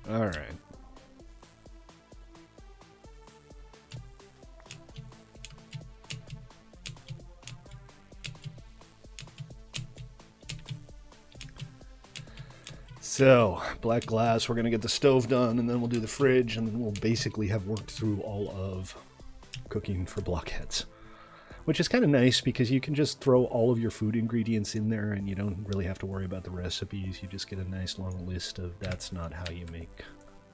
Alright. So, black glass, we're going to get the stove done, and then we'll do the fridge, and then we'll basically have worked through all of cooking for blockheads. Which is kind of nice because you can just throw all of your food ingredients in there and you don't really have to worry about the recipes. You just get a nice long list of that's not how you make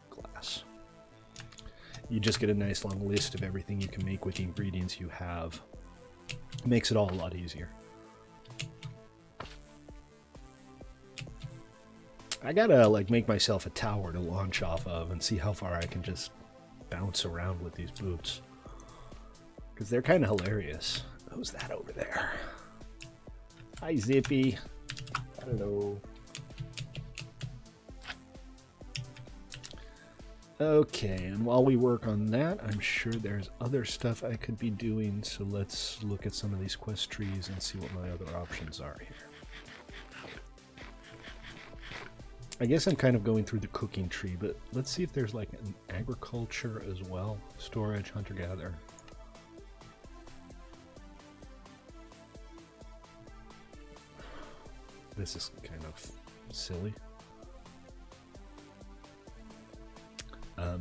glass. You just get a nice long list of everything you can make with the ingredients you have. It makes it all a lot easier. I gotta like make myself a tower to launch off of and see how far I can just bounce around with these boots. Because they're kind of hilarious. Who's that over there? Hi, Zippy. Hello. Okay, and while we work on that, I'm sure there's other stuff I could be doing, so let's look at some of these quest trees and see what my other options are here. I guess I'm kind of going through the cooking tree, but let's see if there's like an agriculture as well. Storage, hunter-gatherer. This is kind of silly.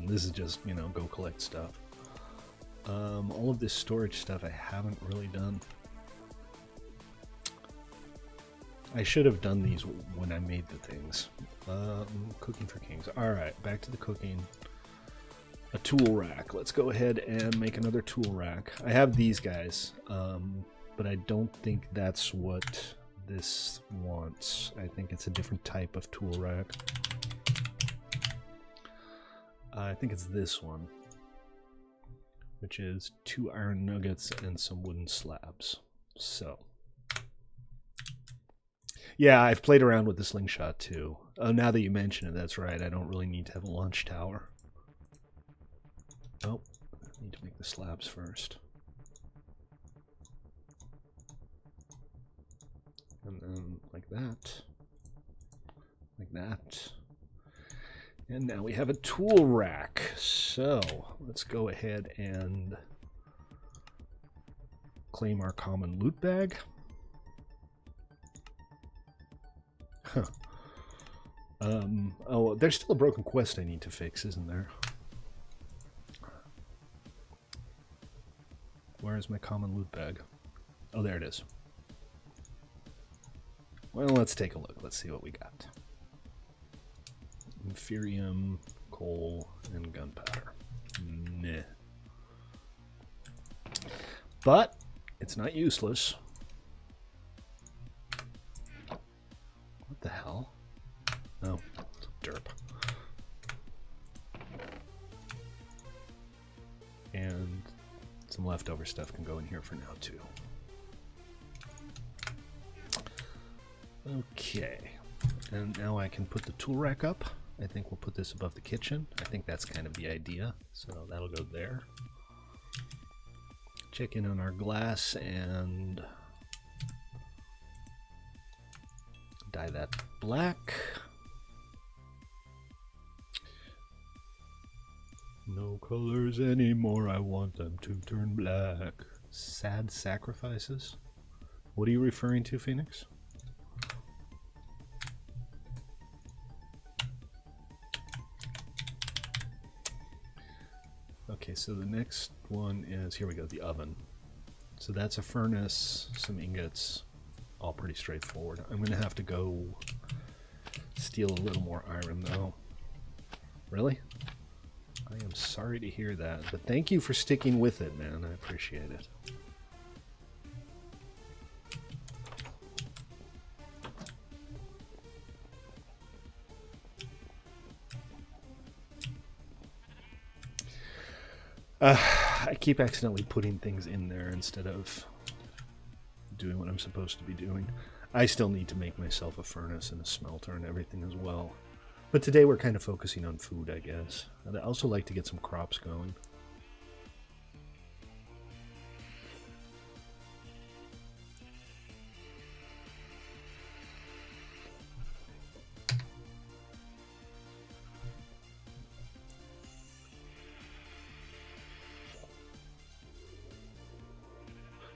This is just, you know, go collect stuff. All of this storage stuff I haven't really done. I should have done these when I made the things. Cooking for kings. Alright, back to the cooking. A tool rack. Let's go ahead and make another tool rack. I have these guys, but I don't think that's what this wants. I think it's a different type of tool rack. I think it's this one, which is 2 iron nuggets and some wooden slabs. So, yeah, I've played around with the slingshot too. Oh, now that you mention it, that's right. I don't really need to have a launch tower. Oh, I need to make the slabs first. And then like that. Like that. And now we have a tool rack. So let's go ahead and claim our common loot bag. Huh. Oh, there's still a broken quest I need to fix, isn't there? Where is my common loot bag? Oh, there it is. Well, let's take a look. Let's see what we got. Inferium, coal, and gunpowder. Meh. But it's not useless. What the hell? Oh, derp. And some leftover stuff can go in here for now too. Okay, and now I can put the tool rack up. I think we'll put this above the kitchen. I think that's kind of the idea, so that'll go there. Check in on our glass and dye that black. No colors anymore, I want them to turn black. Sad sacrifices? What are you referring to, Phoenix? Okay, so the next one is, here we go, the oven. So that's a furnace, some ingots, all pretty straightforward. I'm going to have to go steal a little more iron, though. Really? I am sorry to hear that, but thank you for sticking with it, man. I appreciate it. I keep accidentally putting things in there instead of doing what I'm supposed to be doing. I still need to make myself a furnace and a smelter and everything as well. But today we're kind of focusing on food, I guess. I'd also like to get some crops going.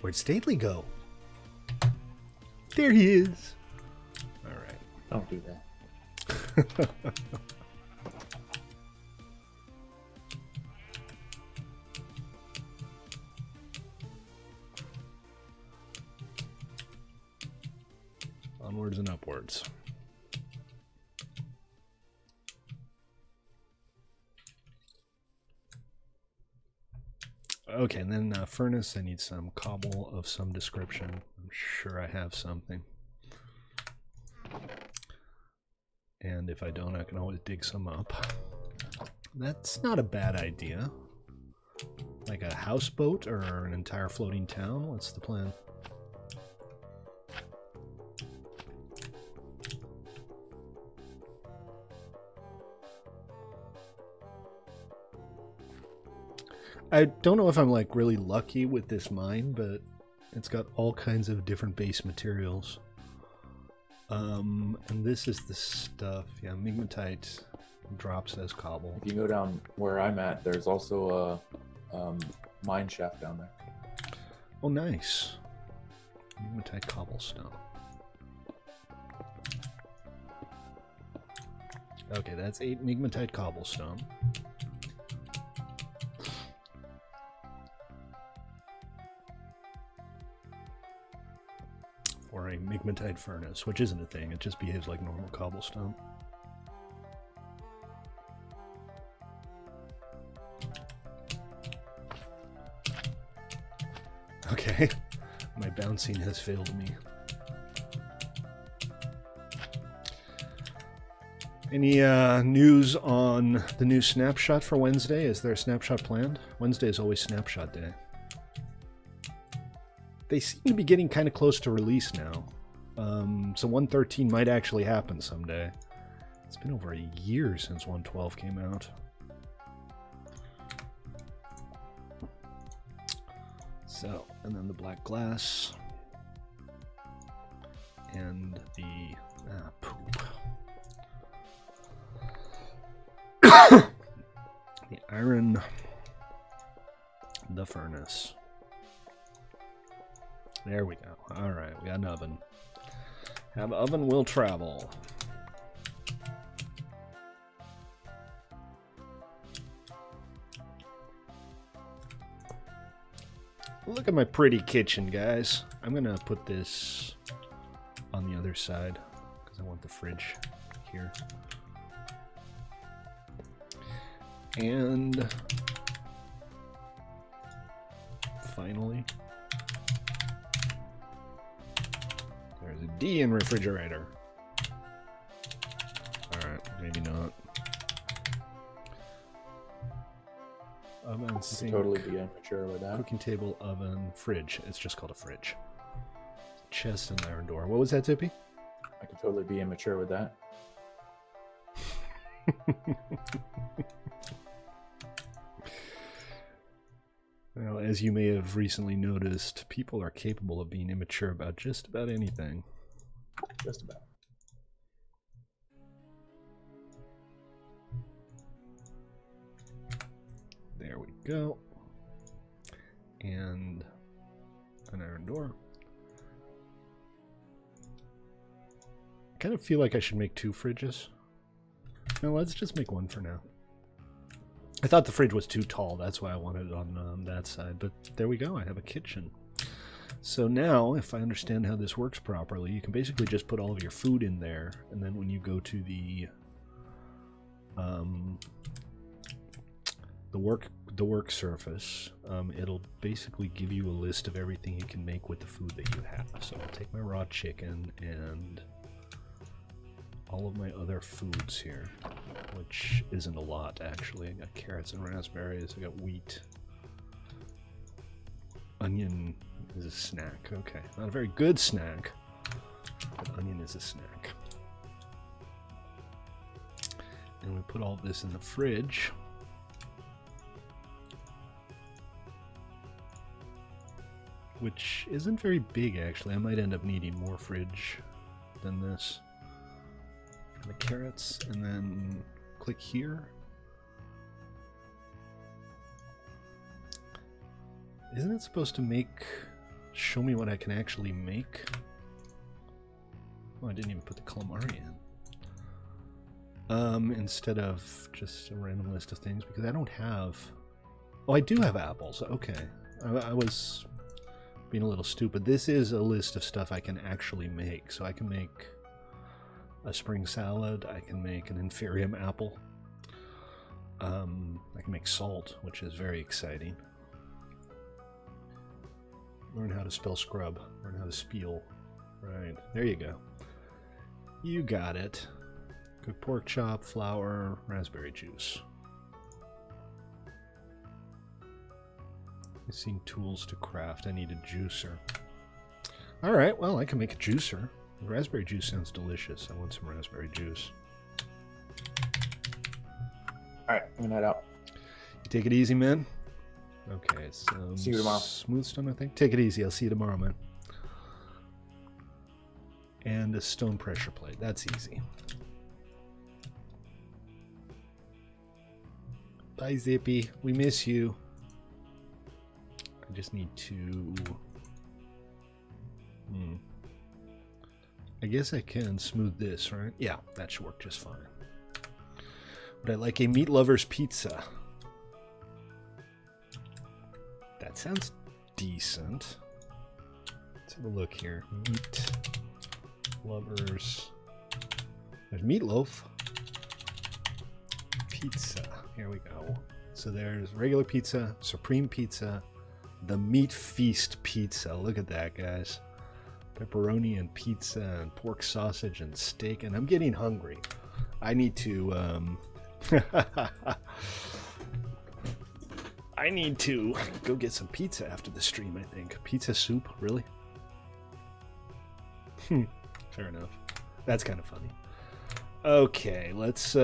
Where'd Stately go? There he is. All right. Don't do that. Onwards and upwards. Okay, and then furnace, I need some cobble of some description. I'm sure I have something. And if I don't, I can always dig some up. That's not a bad idea. Like a houseboat or an entire floating town? What's the plan? I don't know if I'm like really lucky with this mine, but it's got all kinds of different base materials. And this is the stuff. Yeah, migmatite drops as cobble. If you go down where I'm at, there's also a mine shaft down there. Oh, nice. Migmatite cobblestone. Okay, that's 8 migmatite cobblestone. Or a migmatite furnace, which isn't a thing, it just behaves like normal cobblestone. Okay, my bouncing has failed me. Any news on the new snapshot for Wednesday? Is there a snapshot planned? Wednesday is always snapshot day. They seem to be getting kind of close to release now. So 113 might actually happen someday. It's been over a year since 112 came out. So, and then the black glass. And the poop. The iron. The furnace. There we go. Alright, we got an oven. Have oven will travel. Look at my pretty kitchen, guys. I'm gonna put this on the other side because I want the fridge here. And finally, there's a D in refrigerator. Alright, maybe not. Oven, sink, totally be immature with that. cooking table, oven, fridge. It's just called a fridge. Chest and iron door. What was that, Tippy? I could totally be immature with that. Well, as you may have recently noticed, people are capable of being immature about just about anything. Just about. There we go. And an iron door. I kind of feel like I should make 2 fridges. No, let's just make 1 for now. I thought the fridge was too tall, that's why I wanted it on that side, but there we go, I have a kitchen. So now, if I understand how this works properly, you can basically just put all of your food in there, and then when you go to the work surface, it'll basically give you a list of everything you can make with the food that you have. So I'll take my raw chicken and all of my other foods here, which isn't a lot actually. I got carrots and raspberries, I got wheat. Onion is a snack, okay. Not a very good snack, but onion is a snack. And we put all this in the fridge. Which isn't very big actually. I might end up needing more fridge than this. The carrots, and then click here. Isn't it supposed to show me what I can actually make? Oh, I didn't even put the calamari in. Instead of just a random list of things, because I don't have... Oh, I do have apples, okay. I was being a little stupid. This is a list of stuff I can actually make, so I can make a spring salad, I can make an inferium apple, I can make salt, which is very exciting. Learn how to spell scrub, learn how to spiel. Right, there you go. You got it. Cooked pork chop, flour, raspberry juice. Missing tools to craft, I need a juicer. Alright, well I can make a juicer. Raspberry juice sounds delicious. I want some raspberry juice. Alright, I'm gonna head out. You take it easy, man. Okay, so see you tomorrow. Smooth stone, I think. Take it easy. I'll see you tomorrow, man. And a stone pressure plate. That's easy. Bye, Zippy. We miss you. I just need to... I guess I can smooth this, right? Yeah, that should work just fine. Would I like a meat lover's pizza? That sounds decent. Let's have a look here. Meat lovers. There's meatloaf. Pizza. Here we go. So there's regular pizza, supreme pizza, the meat feast pizza. Look at that, guys. Pepperoni and pizza and pork sausage and steak, and I'm getting hungry. I need to, I need to go get some pizza after the stream, I think. Pizza soup, really? Fair enough. That's kind of funny. Okay, let's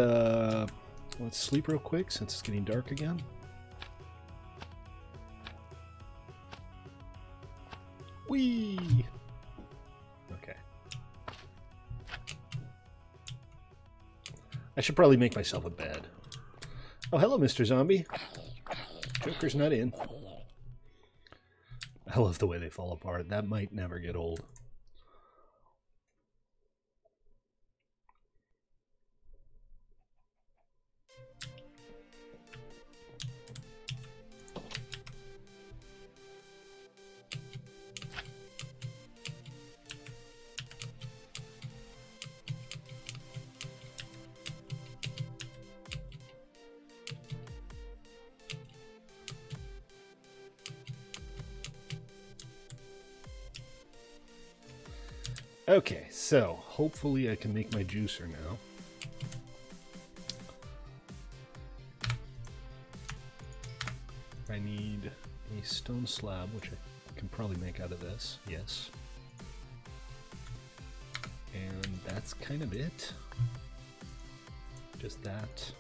sleep real quick since it's getting dark again. Whee! Okay. I should probably make myself a bed. Oh, hello, Mr. Zombie. Joker's not in. I love the way they fall apart. That might never get old. Okay, so hopefully I can make my juicer now. I need a stone slab, which I can probably make out of this, yes. And that's kind of it. Just that,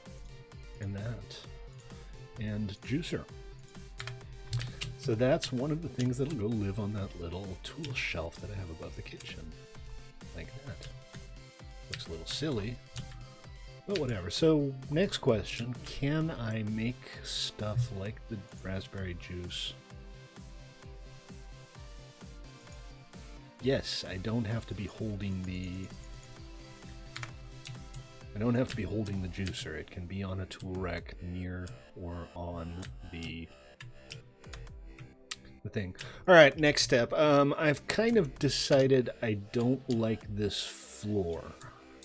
and that, and juicer. So that's one of the things that'll go live on that little tool shelf that I have above the kitchen. Like that. Looks a little silly, but whatever. So next question, can I make stuff like the raspberry juice? Yes, I don't have to be holding the juicer. It can be on a tool rack near or on the thing. All right, next step. I've kind of decided I don't like this floor,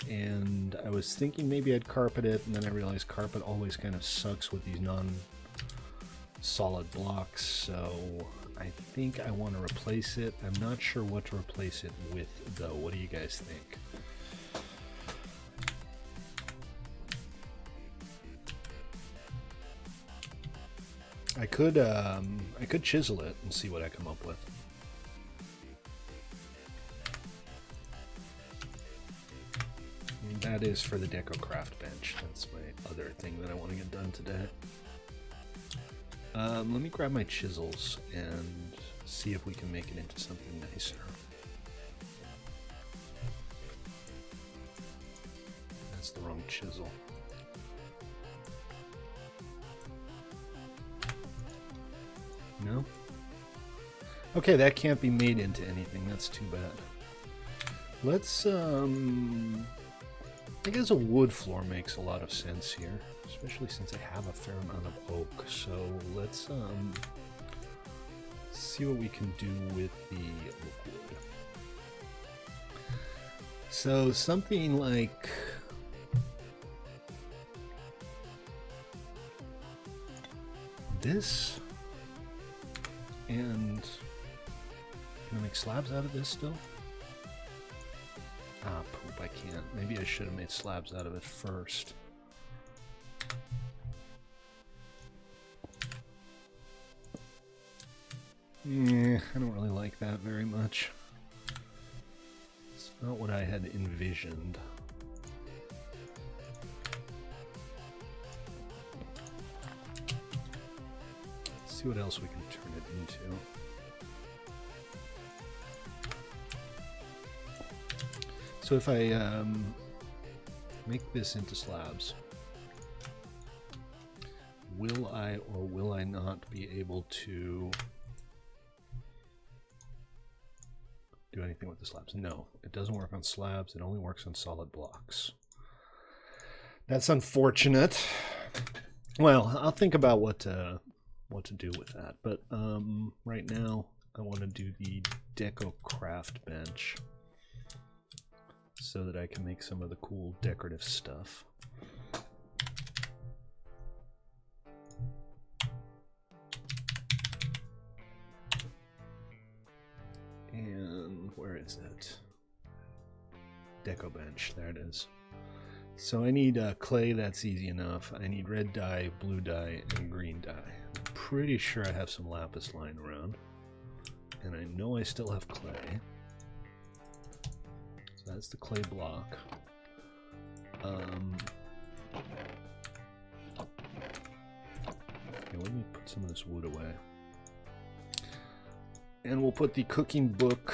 and I was thinking maybe I'd carpet it, and then I realized carpet always kind of sucks with these non-solid blocks, so I think I want to replace it. I'm not sure what to replace it with, though. What do you guys think? I could chisel it and see what I come up with. And that is for the Deco Craft Bench. That's my other thing that I want to get done today. Let me grab my chisels and see if we can make it into something nicer. That's the wrong chisel. No? Okay, that can't be made into anything. That's too bad. Let's, I guess a wood floor makes a lot of sense here, especially since I have a fair amount of oak. So let's, see what we can do with the oak wood. So something like this. And can I make slabs out of this still? Ah, poop, I can't. Maybe I should have made slabs out of it first. Yeah, I don't really like that very much. It's not what I had envisioned. See what else we can turn it into. So if I make this into slabs, will I or will I not be able to do anything with the slabs? No, it doesn't work on slabs. It only works on solid blocks. That's unfortunate. Well, I'll think about what to do with that, but right now I want to do the Deco Craft Bench so that I can make some of the cool decorative stuff. And where is it? Deco Bench, there it is. So I need clay, that's easy enough. I need red dye, blue dye, and green dye. I'm pretty sure I have some lapis lying around. And I know I still have clay. So that's the clay block. Okay, let me put some of this wood away. And we'll put the cooking book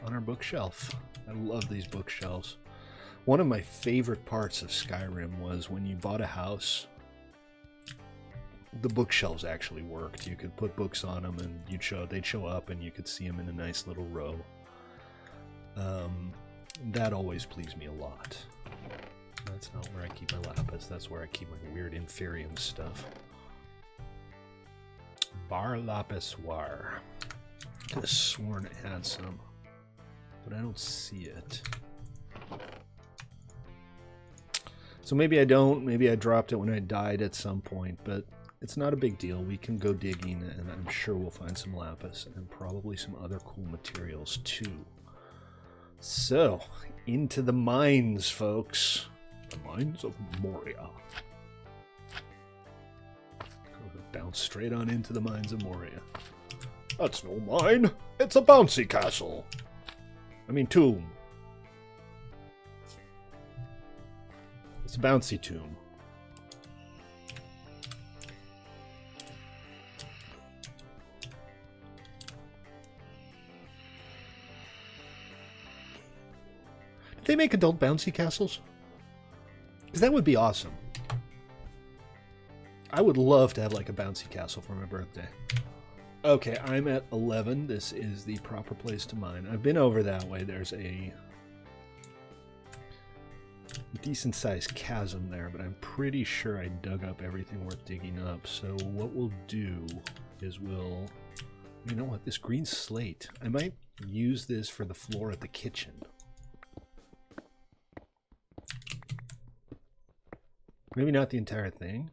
on our bookshelf. I love these bookshelves. One of my favorite parts of Skyrim was when you bought a house, the bookshelves actually worked. You could put books on them and they'd show up and you could see them in a nice little row. That always pleased me a lot. That's not where I keep my lapis, that's where I keep my weird Inferium stuff. Bar lapis war. I could have sworn it had some, but I don't see it. So maybe I don't, maybe I dropped it when I died at some point, but it's not a big deal. We can go digging and I'm sure we'll find some lapis and probably some other cool materials too. So, into the mines, folks. The mines of Moria. Bounce straight on into the mines of Moria. That's no mine. It's a bouncy castle. I mean tomb. It's a bouncy tomb. Did they make adult bouncy castles? Because that would be awesome. I would love to have like a bouncy castle for my birthday. Okay, I'm at 11. This is the proper place to mine. I've been over that way. There's a decent sized chasm there, but I'm pretty sure I dug up everything worth digging up. So what we'll do is you know what, this green slate, I might use this for the floor at the kitchen. Maybe not the entire thing.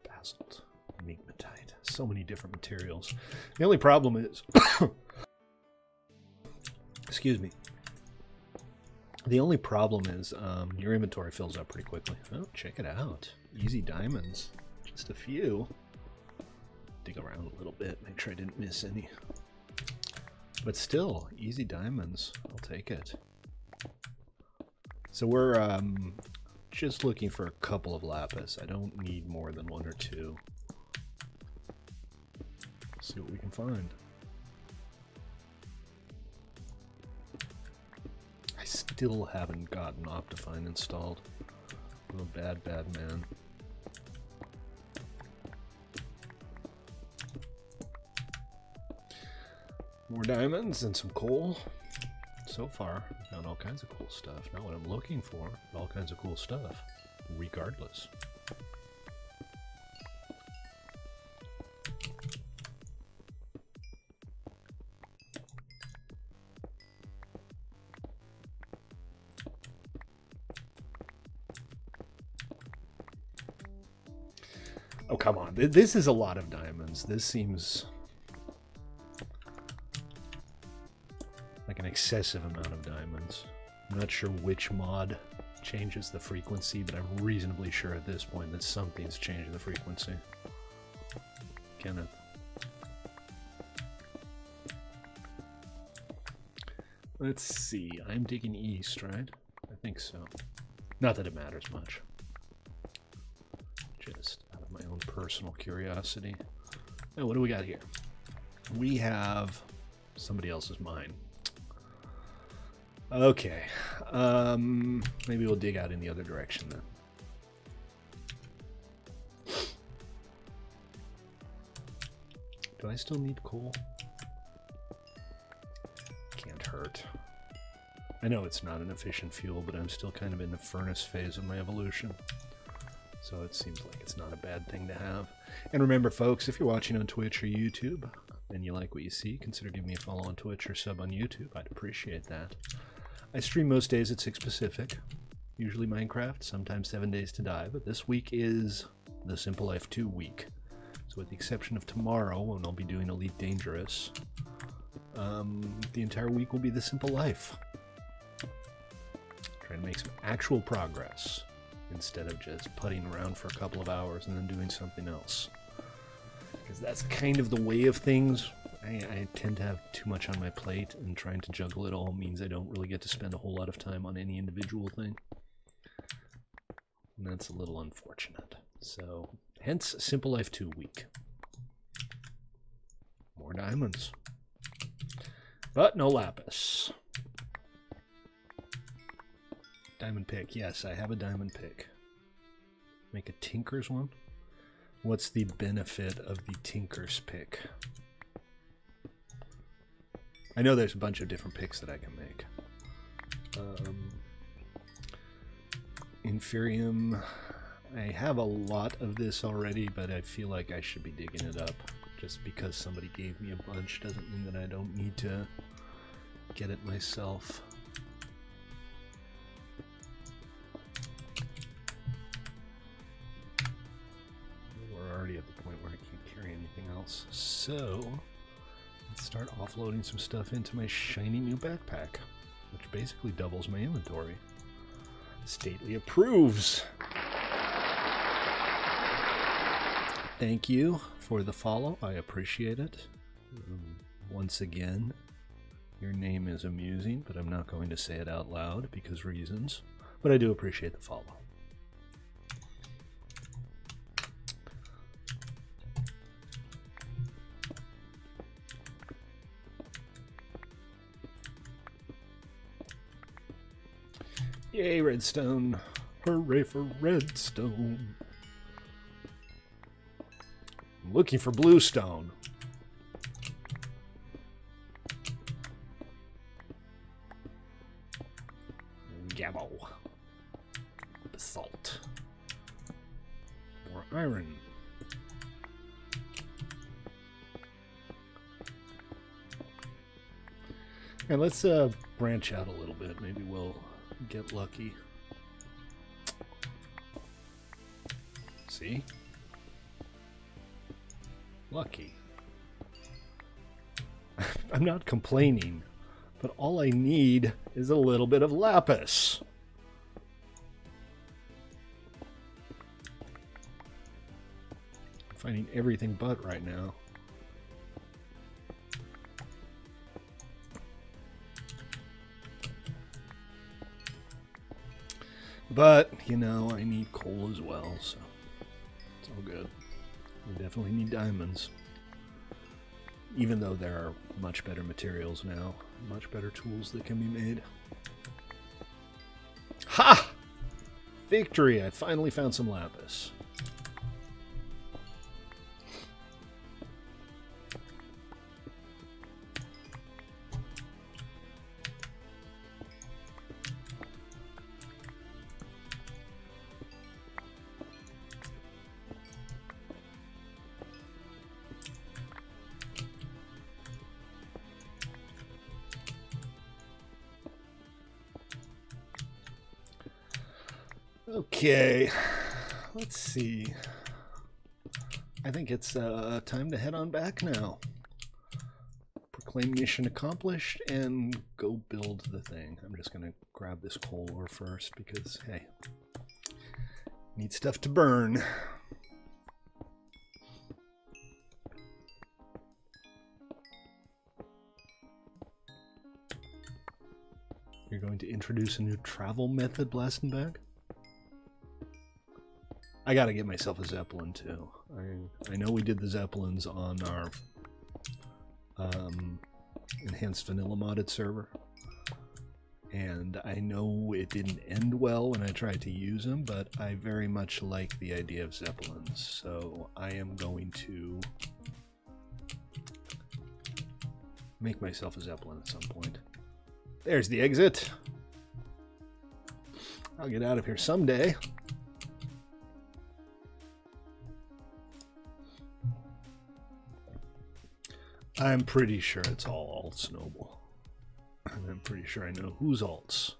Basalt, migmatite, so many different materials. The only problem is, excuse me. The only problem is your inventory fills up pretty quickly. Oh, check it out. Easy diamonds, just a few. Dig around a little bit, make sure I didn't miss any. But still, easy diamonds. I'll take it. So we're just looking for a couple of lapis. I don't need more than one or two. Let's see what we can find. I still haven't gotten Optifine installed. I'm a bad, bad man. More diamonds and some coal. So far, I found all kinds of cool stuff. Not what I'm looking for, but all kinds of cool stuff, regardless. Oh, come on. This is a lot of diamonds. This seems like an excessive amount of diamonds. I'm not sure which mod changes the frequency, but I'm reasonably sure at this point that something's changing the frequency. Kenneth. Let's see. I'm digging east, right? I think so. Not that it matters much. Just out of my own personal curiosity. Oh, what do we got here? We have somebody else's mine. Okay, maybe we'll dig out in the other direction then. Do I still need coal? Can't hurt. I know it's not an efficient fuel, but I'm still kind of in the furnace phase of my evolution. So it seems like it's not a bad thing to have. And remember, folks, if you're watching on Twitch or YouTube and you like what you see, consider giving me a follow on Twitch or sub on YouTube. I'd appreciate that. I stream most days at 6 Pacific, usually Minecraft, sometimes 7 Days to Die, but this week is the Simple Life 2 week. So with the exception of tomorrow, when I'll be doing Elite Dangerous, the entire week will be the Simple Life. Trying to make some actual progress instead of just putting around for a couple of hours and then doing something else. Because that's kind of the way of things. I tend to have too much on my plate, and trying to juggle it all means I don't really get to spend a whole lot of time on any individual thing. And that's a little unfortunate. So, hence Simple Life 2 week. More diamonds. But no lapis. Diamond pick. Yes, I have a diamond pick. Make a tinker's one. What's the benefit of the tinker's pick? I know there's a bunch of different picks that I can make. Inferium. I have a lot of this already, but I feel like I should be digging it up. Just because somebody gave me a bunch doesn't mean that I don't need to get it myself. We're already at the point where I can't carry anything else. So, let's start offloading some stuff into my shiny new backpack, which basically doubles my inventory. Stately approves. Thank you for the follow. I appreciate it. Once again, your name is amusing, but I'm not going to say it out loud because reasons. But I do appreciate the follow. Yay, redstone. Hooray for redstone. I'm looking for bluestone. Gabbo. Basalt. More iron. And let's branch out a little bit. Maybe we'll get lucky. See? Lucky. I'm not complaining, but all I need is a little bit of lapis. I'm finding everything but right now. But, you know, I need coal as well, so it's all good. We definitely need diamonds. Even though there are much better materials now, much better tools that can be made. Ha! Victory! I finally found some lapis. Okay, let's see. I think it's time to head on back now. Proclaim mission accomplished and go build the thing. I'm just gonna grab this coal ore first because, hey, need stuff to burn. You're going to introduce a new travel method, Blastenbag? I gotta get myself a Zeppelin too. I know we did the Zeppelins on our enhanced vanilla modded server, and I know it didn't end well when I tried to use them, but I very much like the idea of Zeppelins, so I am going to make myself a Zeppelin at some point. There's the exit. I'll get out of here someday. I'm pretty sure it's all alts noble. And I'm pretty sure I know who's alts.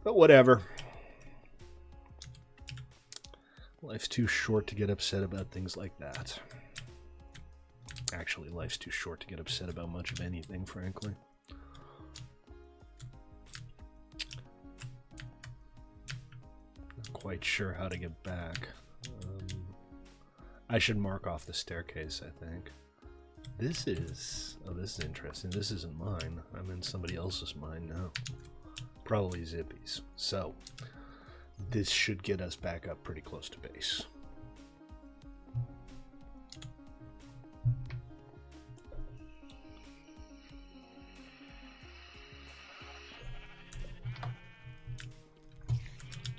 But whatever. Life's too short to get upset about things like that. Actually, life's too short to get upset about much of anything, frankly. quite sure how to get back. I should mark off the staircase, I think. This is... Oh, this is interesting. This isn't mine. I'm in somebody else's mine now. Probably Zippy's. So, this should get us back up pretty close to base.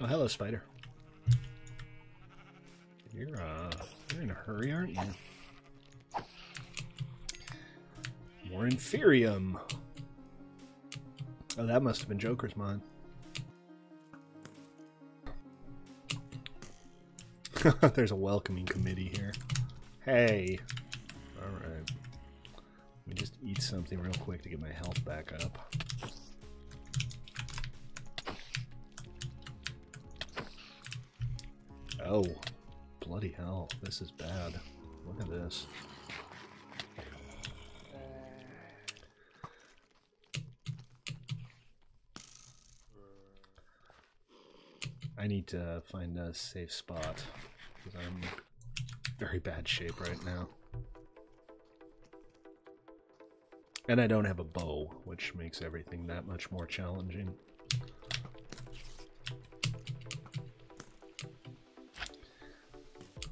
Oh, hello, Spider. You're in a hurry, aren't you? More Inferium. Oh, that must have been Joker's mine. There's a welcoming committee here. Hey. Alright. Let me just eat something real quick to get my health back up. Oh, bloody hell, this is bad. Look at this. I need to find a safe spot, because I'm in very bad shape right now. And I don't have a bow, which makes everything that much more challenging.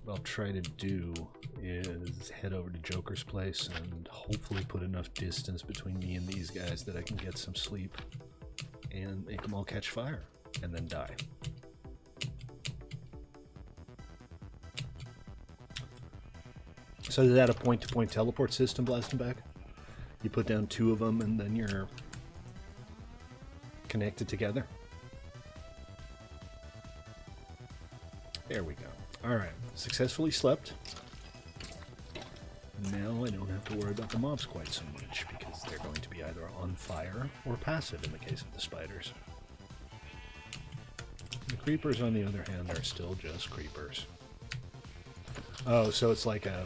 What I'll try to do is head over to Joker's place and hopefully put enough distance between me and these guys that I can get some sleep and make them all catch fire and then die. So is that a point-to-point teleport system blasting back? You put down 2 of them and then you're connected together? There we go. Alright, successfully slept. Now I don't have to worry about the mobs quite so much, because they're going to be either on fire or passive in the case of the spiders. The creepers, on the other hand, are still just creepers. Oh, so it's like a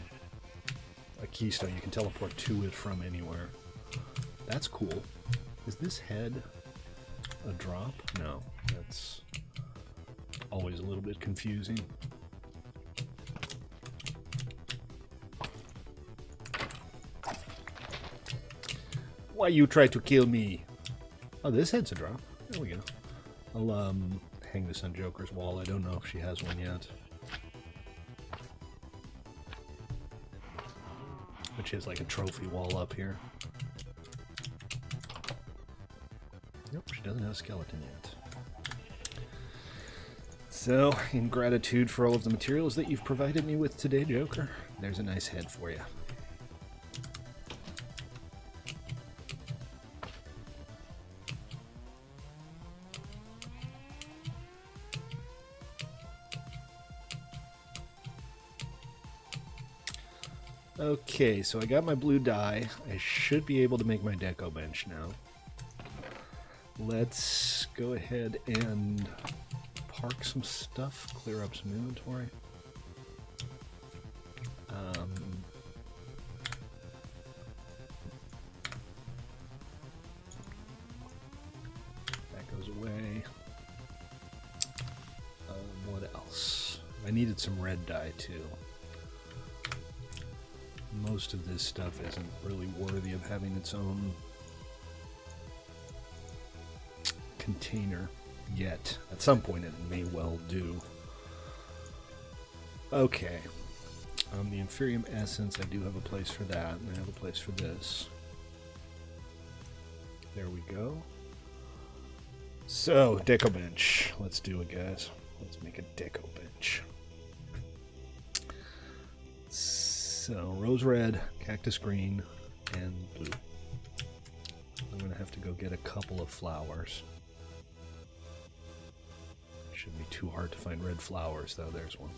keystone. You can teleport to it from anywhere. That's cool. Is this head a drop? No, that's always a little bit confusing. Why you try to kill me? Oh, this head's a drop. There we go. I'll hang this on Joker's wall. I don't know if she has one yet. But she has like a trophy wall up here. Nope, she doesn't have a skeleton yet. So, in gratitude for all of the materials that you've provided me with today, Joker, there's a nice head for you. Okay, so I got my blue dye. I should be able to make my deco bench now. Let's go ahead and park some stuff, clear up some inventory. That goes away. What else? I needed some red dye too. Most of this stuff isn't really worthy of having its own container yet. At some point it may well do. Okay. The Intermedium Essence, I do have a place for that, and I have a place for this. There we go. So, deco bench. Let's do it, guys. Let's make a deco bench. So, rose red, cactus green, and blue. I'm going to have to go get a couple of flowers. Shouldn't be too hard to find red flowers, though. There's one.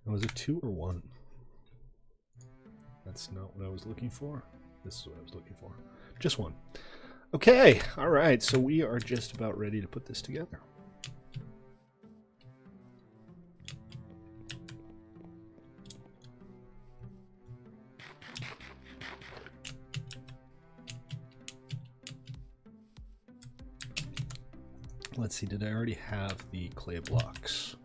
Was it 2 or 1? That's not what I was looking for. This is what I was looking for. Just 1. Okay, alright, so we are just about ready to put this together. Let's see, did I already have the clay blocks?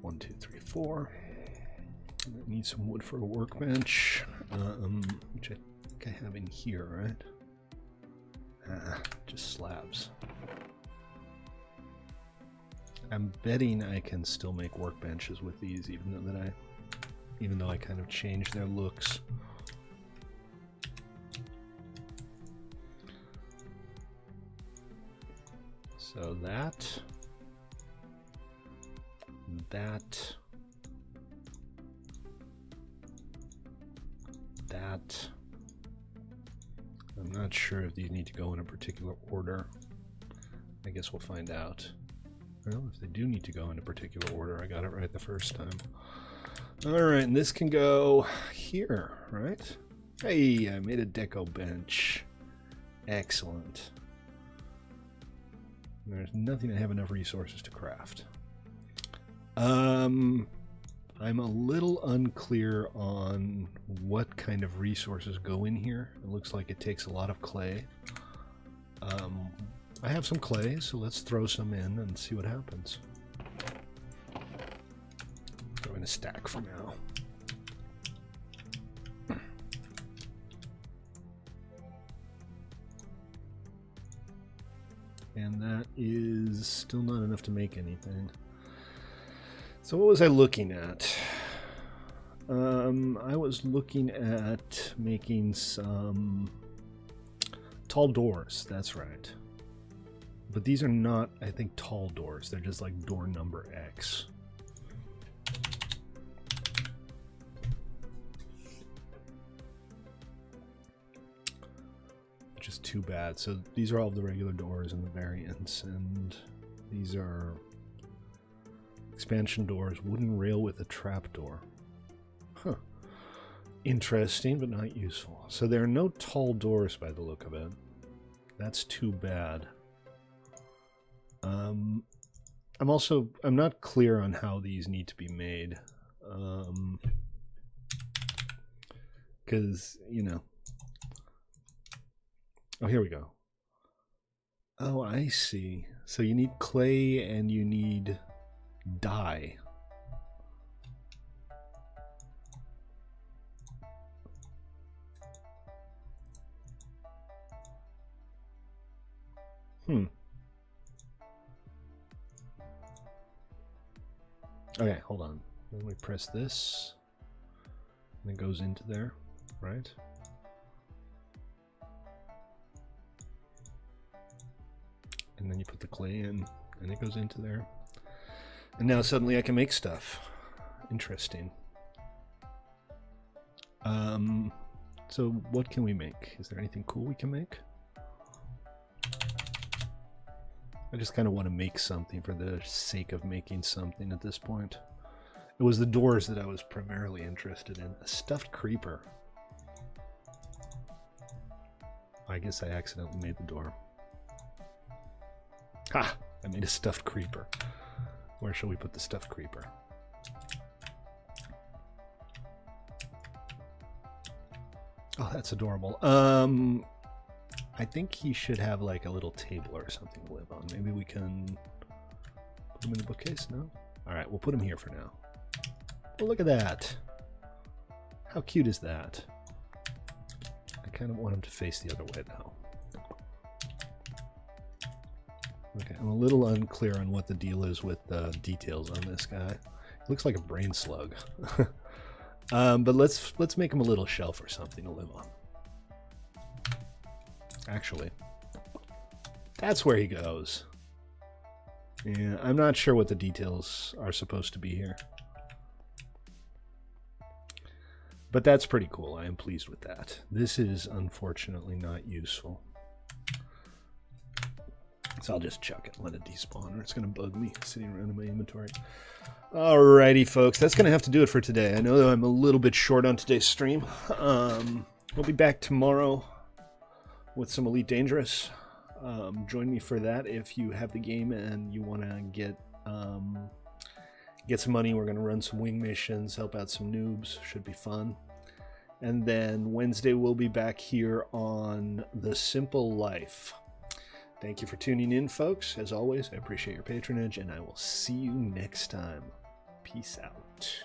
One, two, three, four. I need some wood for a workbench, which I think I have in here, right? Just slabs. I'm betting I can still make workbenches with these, even though I kind of changed their looks. So that. I'm not sure if these need to go in a particular order. I guess we'll find out. Well, if they do need to go in a particular order, I got it right the first time. Alright, and this can go here, right? Hey, I made a deco bench. Excellent. There's nothing I have enough resources to craft. I'm a little unclear on what kind of resources go in here. It looks like it takes a lot of clay. I have some clay, so let's throw some in and see what happens. Throw in a stack for now. And that is still not enough to make anything. So what was I looking at? I was looking at making some tall doors, that's right. But these are not, I think, tall doors. They're just like door number X. Which is too bad. So these are all the regular doors and the variants, and these are expansion doors, wooden rail with a trapdoor. Huh. Interesting, but not useful. So there are no tall doors by the look of it. That's too bad. I'm not clear on how these need to be made. Because, you know. Oh, here we go. Oh, I see. So you need clay and you need dye. Okay, hold on. Then we press this, and it goes into there, right? And then you put the clay in, and it goes into there. And now suddenly I can make stuff. Interesting. So what can we make? Is there anything cool we can make? I just kind of want to make something for the sake of making something at this point. It was the doors that I was primarily interested in. A stuffed creeper. I guess I accidentally made the door. Ha! I made a stuffed creeper. Where shall we put the stuffed creeper? Oh, that's adorable. I think he should have like a little table or something to live on. Maybe we can put him in the bookcase? No? Alright, we'll put him here for now. Oh, look at that. How cute is that? I kind of want him to face the other way though. Okay, I'm a little unclear on what the deal is with the details on this guy. He looks like a brain slug. But let's make him a little shelf or something to live on. Actually, that's where he goes. Yeah, I'm not sure what the details are supposed to be here. But that's pretty cool. I am pleased with that. This is unfortunately not useful. So I'll just chuck it and let it despawn, or it's going to bug me sitting around in my inventory. Alrighty, folks. That's going to have to do it for today. I know that I'm a little bit short on today's stream. We'll be back tomorrow with some Elite Dangerous. Join me for that if you have the game and you want to get some money. We're going to run some wing missions, help out some noobs. Should be fun. And then Wednesday we'll be back here on The Simple Life. Thank you for tuning in, folks. As always, I appreciate your patronage, and I will see you next time. Peace out.